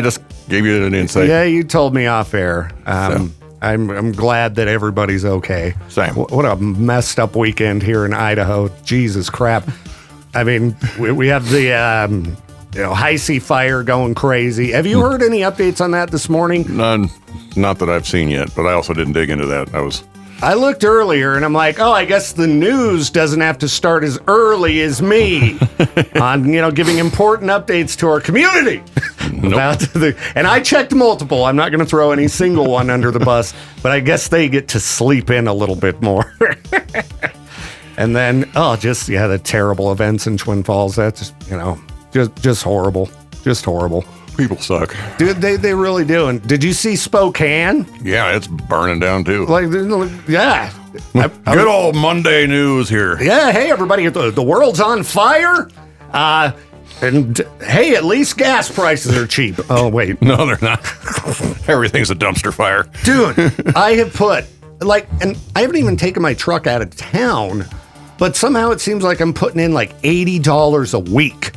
just gave you an insight. Yeah, you told me off air. I'm glad that everybody's okay. Same. What a messed up weekend here in Idaho. Jesus crap. I mean, we have the Heisey fire going crazy. Have you heard any updates on that this morning? None. Not that I've seen yet, but I also didn't dig into that. I looked earlier and I'm like, I guess the news doesn't have to start as early as me on, giving important updates to our community. Nope. And I checked multiple. I'm not going to throw any single one under the bus, but I guess they get to sleep in a little bit more. And then, the terrible events in Twin Falls. That's, just horrible. Just horrible. People suck. Dude, they really do. And did you see Spokane? Yeah, it's burning down too. Yeah. Good old Monday news here. Yeah, hey, everybody, the world's on fire. And hey, at least gas prices are cheap. Oh, wait. No, they're not. Everything's a dumpster fire. Dude, I have put, and I haven't even taken my truck out of town, but somehow it seems like I'm putting in like $80 a week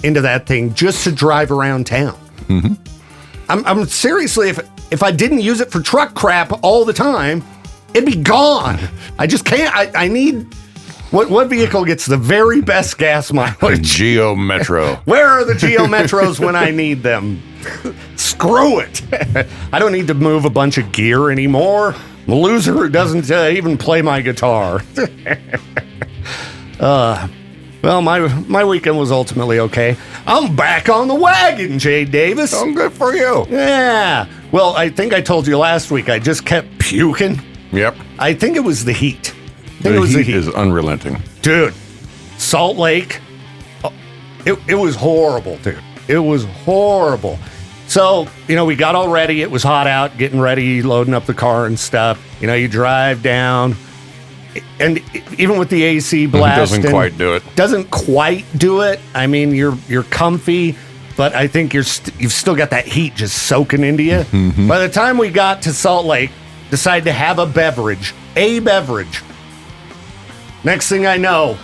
into that thing just to drive around town. Mm-hmm. I'm seriously, if I didn't use it for truck crap all the time, it'd be gone. I just can't. I need, what vehicle gets the very best gas mileage? Geo Metro. Where are the Geo Metros when I need them? Screw it. I don't need to move a bunch of gear anymore. I'm a loser who doesn't even play my guitar. Well, my weekend was ultimately okay. I'm back on the wagon, Jay Davis. Oh, good for you. Yeah. Well, I think I told you last week I just kept puking. Yep. I think it was the heat. The heat is unrelenting. Dude, Salt Lake, it was horrible, dude. It was horrible. So, we got all ready. It was hot out, getting ready, loading up the car and stuff. You drive down. And even with the AC blasting, doesn't quite do it. Doesn't quite do it. I mean, you're comfy, but I think you've still got that heat just soaking into you. Mm-hmm. By the time we got to Salt Lake, decided to have a beverage. Next thing I know,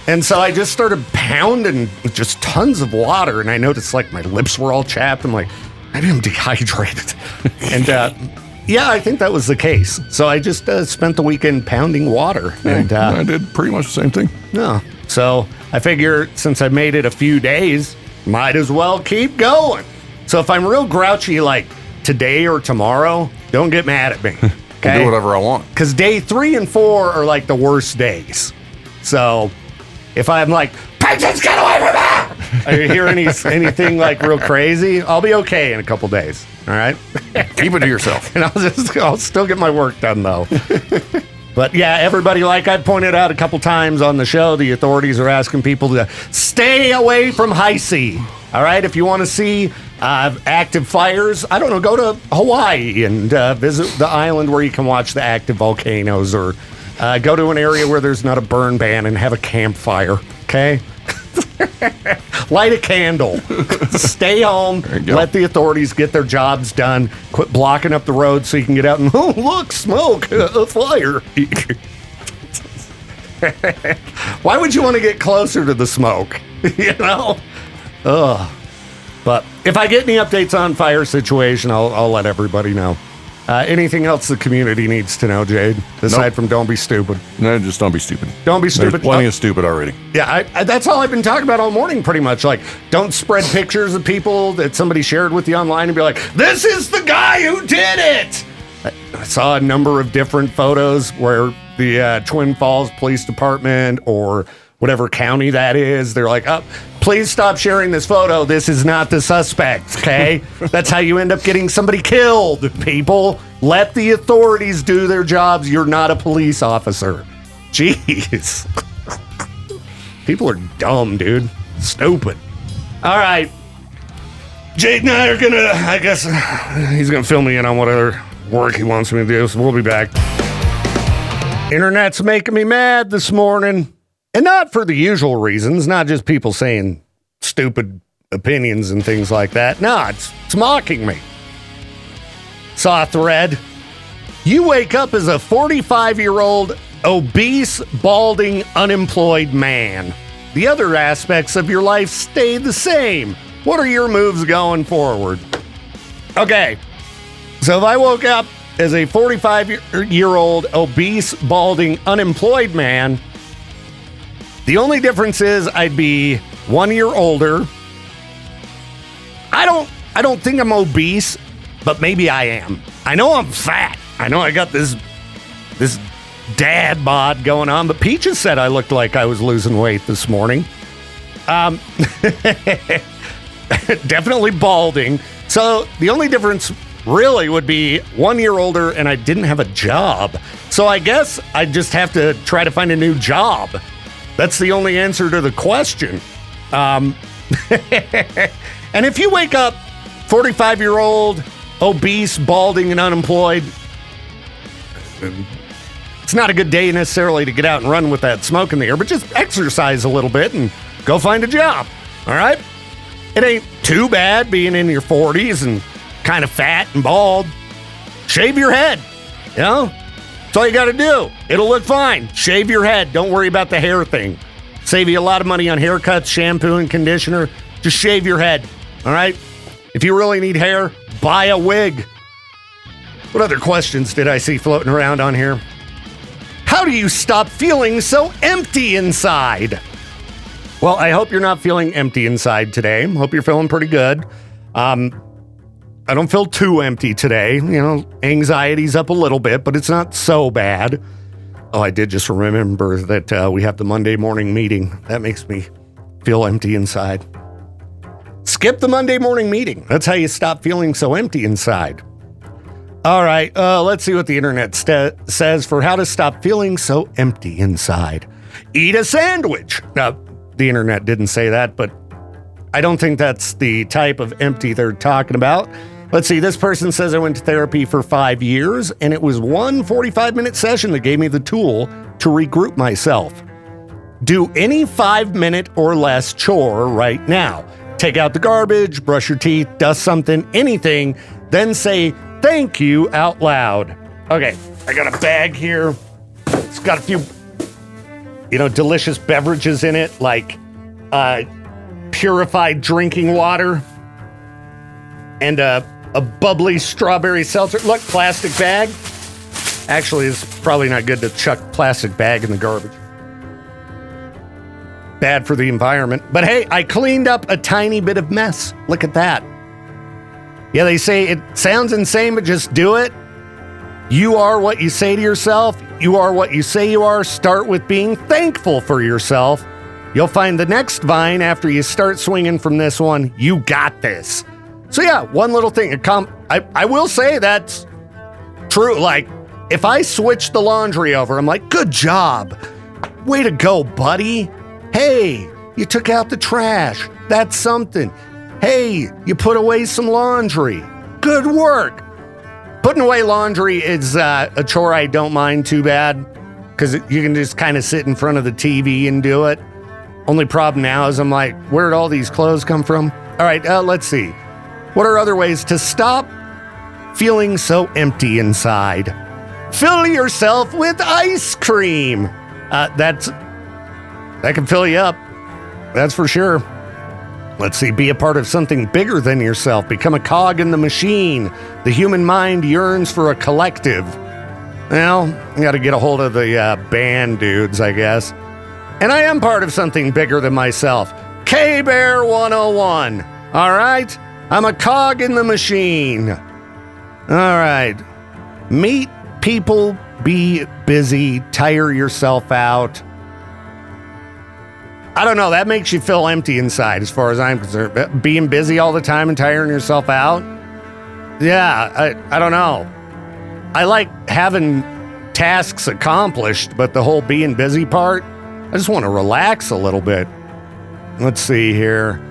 and so I just started pounding with just tons of water, and I noticed like my lips were all chapped. I'm like, maybe I'm dehydrated, and. Yeah, I think that was the case. So I just spent the weekend pounding water. And I did pretty much the same thing. No. So I figure since I made it a few days, might as well keep going. So if I'm real grouchy like today or tomorrow, don't get mad at me. Okay? I'll do whatever I want. Because day 3 and 4 are like the worst days. So if I'm like, Patience, get away from me! I hear anything like real crazy, I'll be okay in a couple days. All right? Keep it to yourself. And I'll still get my work done, though. But yeah, everybody, like I pointed out a couple times on the show, the authorities are asking people to stay away from high sea. All right? If you want to see active fires, I don't know, go to Hawaii and visit the island where you can watch the active volcanoes, or go to an area where there's not a burn ban and have a campfire. Okay? Light a candle. Stay home. Let the authorities get their jobs done. Quit blocking up the road so you can get out and, oh, look, smoke, a fire. Why would you want to get closer to the smoke? Ugh. But if I get any updates on fire situation, I'll let everybody know. Anything else the community needs to know, Jade? Aside from don't be stupid. No, just don't be stupid. Don't be stupid. There's plenty of stupid already. Yeah, I that's all I've been talking about all morning, pretty much. Like, don't spread pictures of people that somebody shared with you online and be like, this is the guy who did it! I saw a number of different photos where the Twin Falls Police Department or whatever county that is, they're like, oh, please stop sharing this photo. This is not the suspect, okay? That's how you end up getting somebody killed, people. Let the authorities do their jobs. You're not a police officer. Jeez. People are dumb, dude. Stupid. All right. Jade and I are gonna, I guess, he's gonna fill me in on what other work he wants me to do, so we'll be back. Internet's making me mad this morning. And not for the usual reasons, not just people saying stupid opinions and things like that. No, it's mocking me. Saw a thread. You wake up as a 45-year-old, obese, balding, unemployed man. The other aspects of your life stay the same. What are your moves going forward? Okay, so if I woke up as a 45-year-old, obese, balding, unemployed man, the only difference is I'd be 1 year older. I don't think I'm obese, but maybe I am. I know I'm fat. I know I got this dad bod going on, but Peaches said I looked like I was losing weight this morning. Definitely balding. So the only difference really would be 1 year older and I didn't have a job. So I guess I just have to try to find a new job. That's the only answer to the question. And if you wake up 45-year-old, obese, balding, and unemployed, it's not a good day necessarily to get out and run with that smoke in the air, but just exercise a little bit and go find a job, all right? It ain't too bad being in your 40s and kind of fat and bald. Shave your head, you know? That's all you got to do. It'll look fine. Shave your head. Don't worry about the hair thing. Save you a lot of money on haircuts, shampoo, and conditioner. Just shave your head, all right? If you really need hair, buy a wig. What other questions did I see floating around on here? How do you stop feeling so empty inside? Well, I hope you're not feeling empty inside today. Hope you're feeling pretty good. I don't feel too empty today. You know, anxiety's up a little bit, but it's not so bad. Oh, I did just remember that we have the Monday morning meeting. That makes me feel empty inside. Skip the Monday morning meeting. That's how you stop feeling so empty inside. All right, let's see what the internet says for how to stop feeling so empty inside. Eat a sandwich. Now, the internet didn't say that, but I don't think that's the type of empty they're talking about. Let's see, this person says I went to therapy for 5 years, and it was one 45-minute session that gave me the tool to regroup myself. Do any 5-minute or less chore right now. Take out the garbage, brush your teeth, dust something, anything, then say thank you out loud. Okay, I got a bag here. It's got a few, delicious beverages in it, like purified drinking water and a bubbly strawberry seltzer. Look, plastic bag. Actually, it's probably not good to chuck plastic bag in the garbage. Bad for the environment. But hey, I cleaned up a tiny bit of mess. Look at that. Yeah, they say it sounds insane, but just do it. You are what you say to yourself. You are what you say you are. Start with being thankful for yourself. You'll find the next vine after you start swinging from this one. You got this. So yeah, one little thing. I will say that's true. Like, if I switch the laundry over, I'm like, good job. Way to go, buddy. Hey, you took out the trash. That's something. Hey, you put away some laundry. Good work. Putting away laundry is a chore I don't mind too bad because you can just kind of sit in front of the TV and do it. Only problem now is I'm like, where'd all these clothes come from? All right, let's see. What are other ways to stop feeling so empty inside? Fill yourself with ice cream. That can fill you up. That's for sure. Let's see, be a part of something bigger than yourself. Become a cog in the machine. The human mind yearns for a collective. Well, I got to get a hold of the band dudes, I guess. And I am part of something bigger than myself. K-Bear 101. All right? I'm a cog in the machine. All right. Meet people, be busy, tire yourself out. I don't know, that makes you feel empty inside as far as I'm concerned. Being busy all the time and tiring yourself out? Yeah, I don't know. I like having tasks accomplished, but the whole being busy part, I just want to relax a little bit. Let's see here.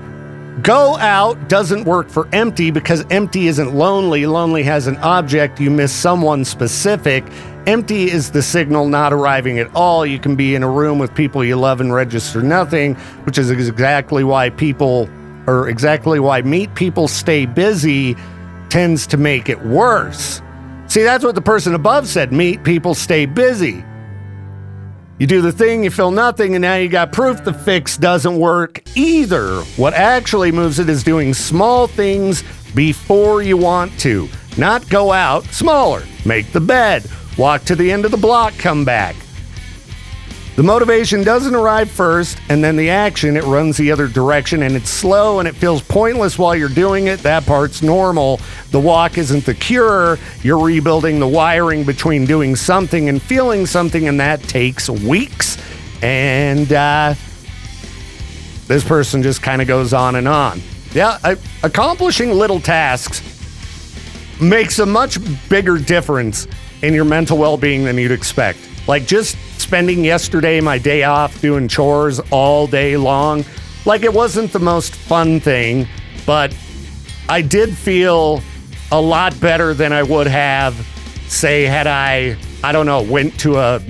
Go out doesn't work for empty because empty isn't lonely. Lonely has an object. You miss someone specific. Empty is the signal not arriving at all. You can be in a room with people you love and register nothing, which is exactly why meet people stay busy tends to make it worse. See, that's what the person above said. Meet people stay busy. You do the thing, you feel nothing, and now you got proof the fix doesn't work either. What actually moves it is doing small things before you want to. Not go out, smaller. Make the bed. Walk to the end of the block, come back. The motivation doesn't arrive first, and then the action, it runs the other direction, and it's slow, and it feels pointless while you're doing it. That part's normal. The walk isn't the cure. You're rebuilding the wiring between doing something and feeling something, and that takes weeks. And this person just kind of goes on and on. Yeah, accomplishing little tasks makes a much bigger difference in your mental well-being than you'd expect. Like just spending yesterday, my day off, doing chores all day long. Like it wasn't the most fun thing, but I did feel a lot better than I would have, say, had I went to a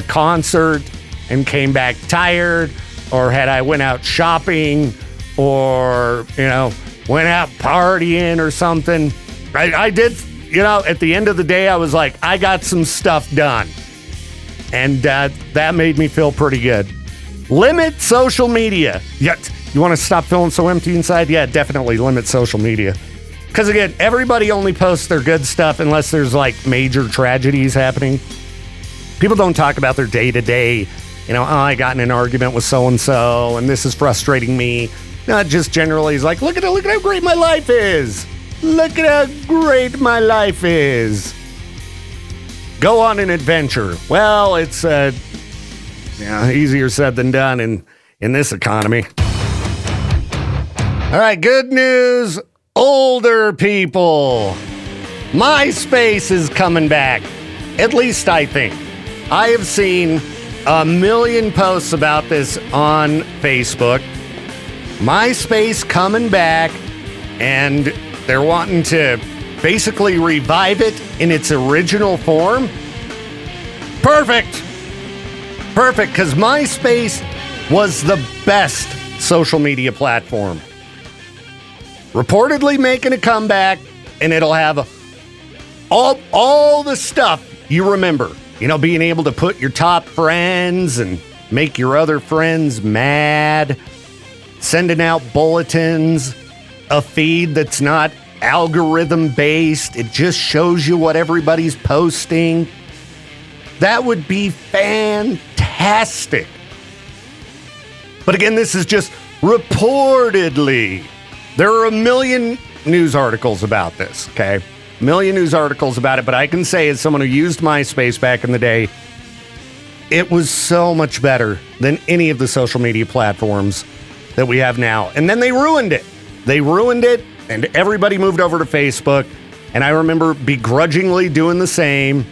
concert and came back tired, or had I went out shopping, or, went out partying or something. I did, at the end of the day, I was like, I got some stuff done. And that made me feel pretty good. Limit social media. Yeah, you want to stop feeling so empty inside? Yeah, definitely limit social media. Because again, everybody only posts their good stuff unless there's like major tragedies happening. People don't talk about their day-to-day I got in an argument with so-and-so, and this is frustrating me. Not just generally, he's like, look at how great my life is. Look at how great my life is. Go on an adventure. Well, it's easier said than done in this economy. All right, good news, older people. MySpace is coming back. At least I think. I have seen a million posts about this on Facebook. MySpace coming back, and they're wanting to basically revive it in its original form. Perfect, because MySpace was the best social media platform. Reportedly making a comeback, and it'll have all the stuff you remember. Being able to put your top friends and make your other friends mad, sending out bulletins, a feed that's not algorithm based. It just shows you what everybody's posting. That would be fantastic. But again, this is just reportedly. There are a million news articles about this, okay? A million news articles about it, but I can say as someone who used MySpace back in the day, it was so much better than any of the social media platforms that we have now. And then they ruined it. And everybody moved over to Facebook. And I remember begrudgingly doing the same,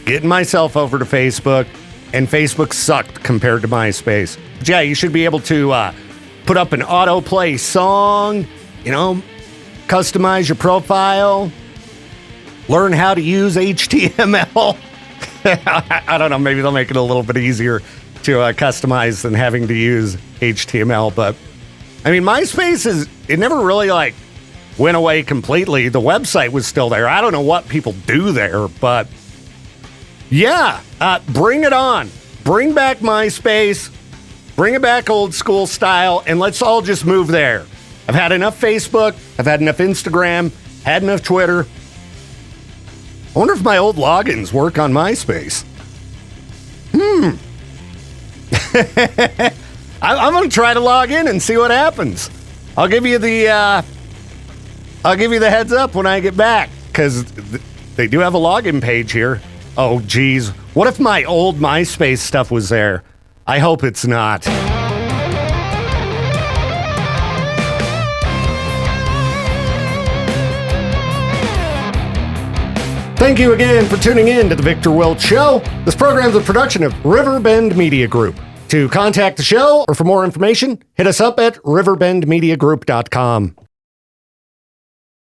getting myself over to Facebook, and Facebook sucked compared to MySpace. But yeah, you should be able to put up an autoplay song, customize your profile, learn how to use HTML. I don't know, maybe they'll make it a little bit easier to customize than having to use HTML. But I mean, MySpace it never really went away completely. The website was still there. I don't know what people do there, but yeah, bring it on. Bring back MySpace. Bring it back old school style, and let's all just move there. I've had enough Facebook. I've had enough Instagram. Had enough Twitter. I wonder if my old logins work on MySpace. I'm going to try to log in and see what happens. I'll give you the heads up when I get back, because they do have a login page here. Oh, geez. What if my old MySpace stuff was there? I hope it's not. Thank you again for tuning in to The Victor Welch Show. This program is a production of Riverbend Media Group. To contact the show or for more information, hit us up at riverbendmediagroup.com.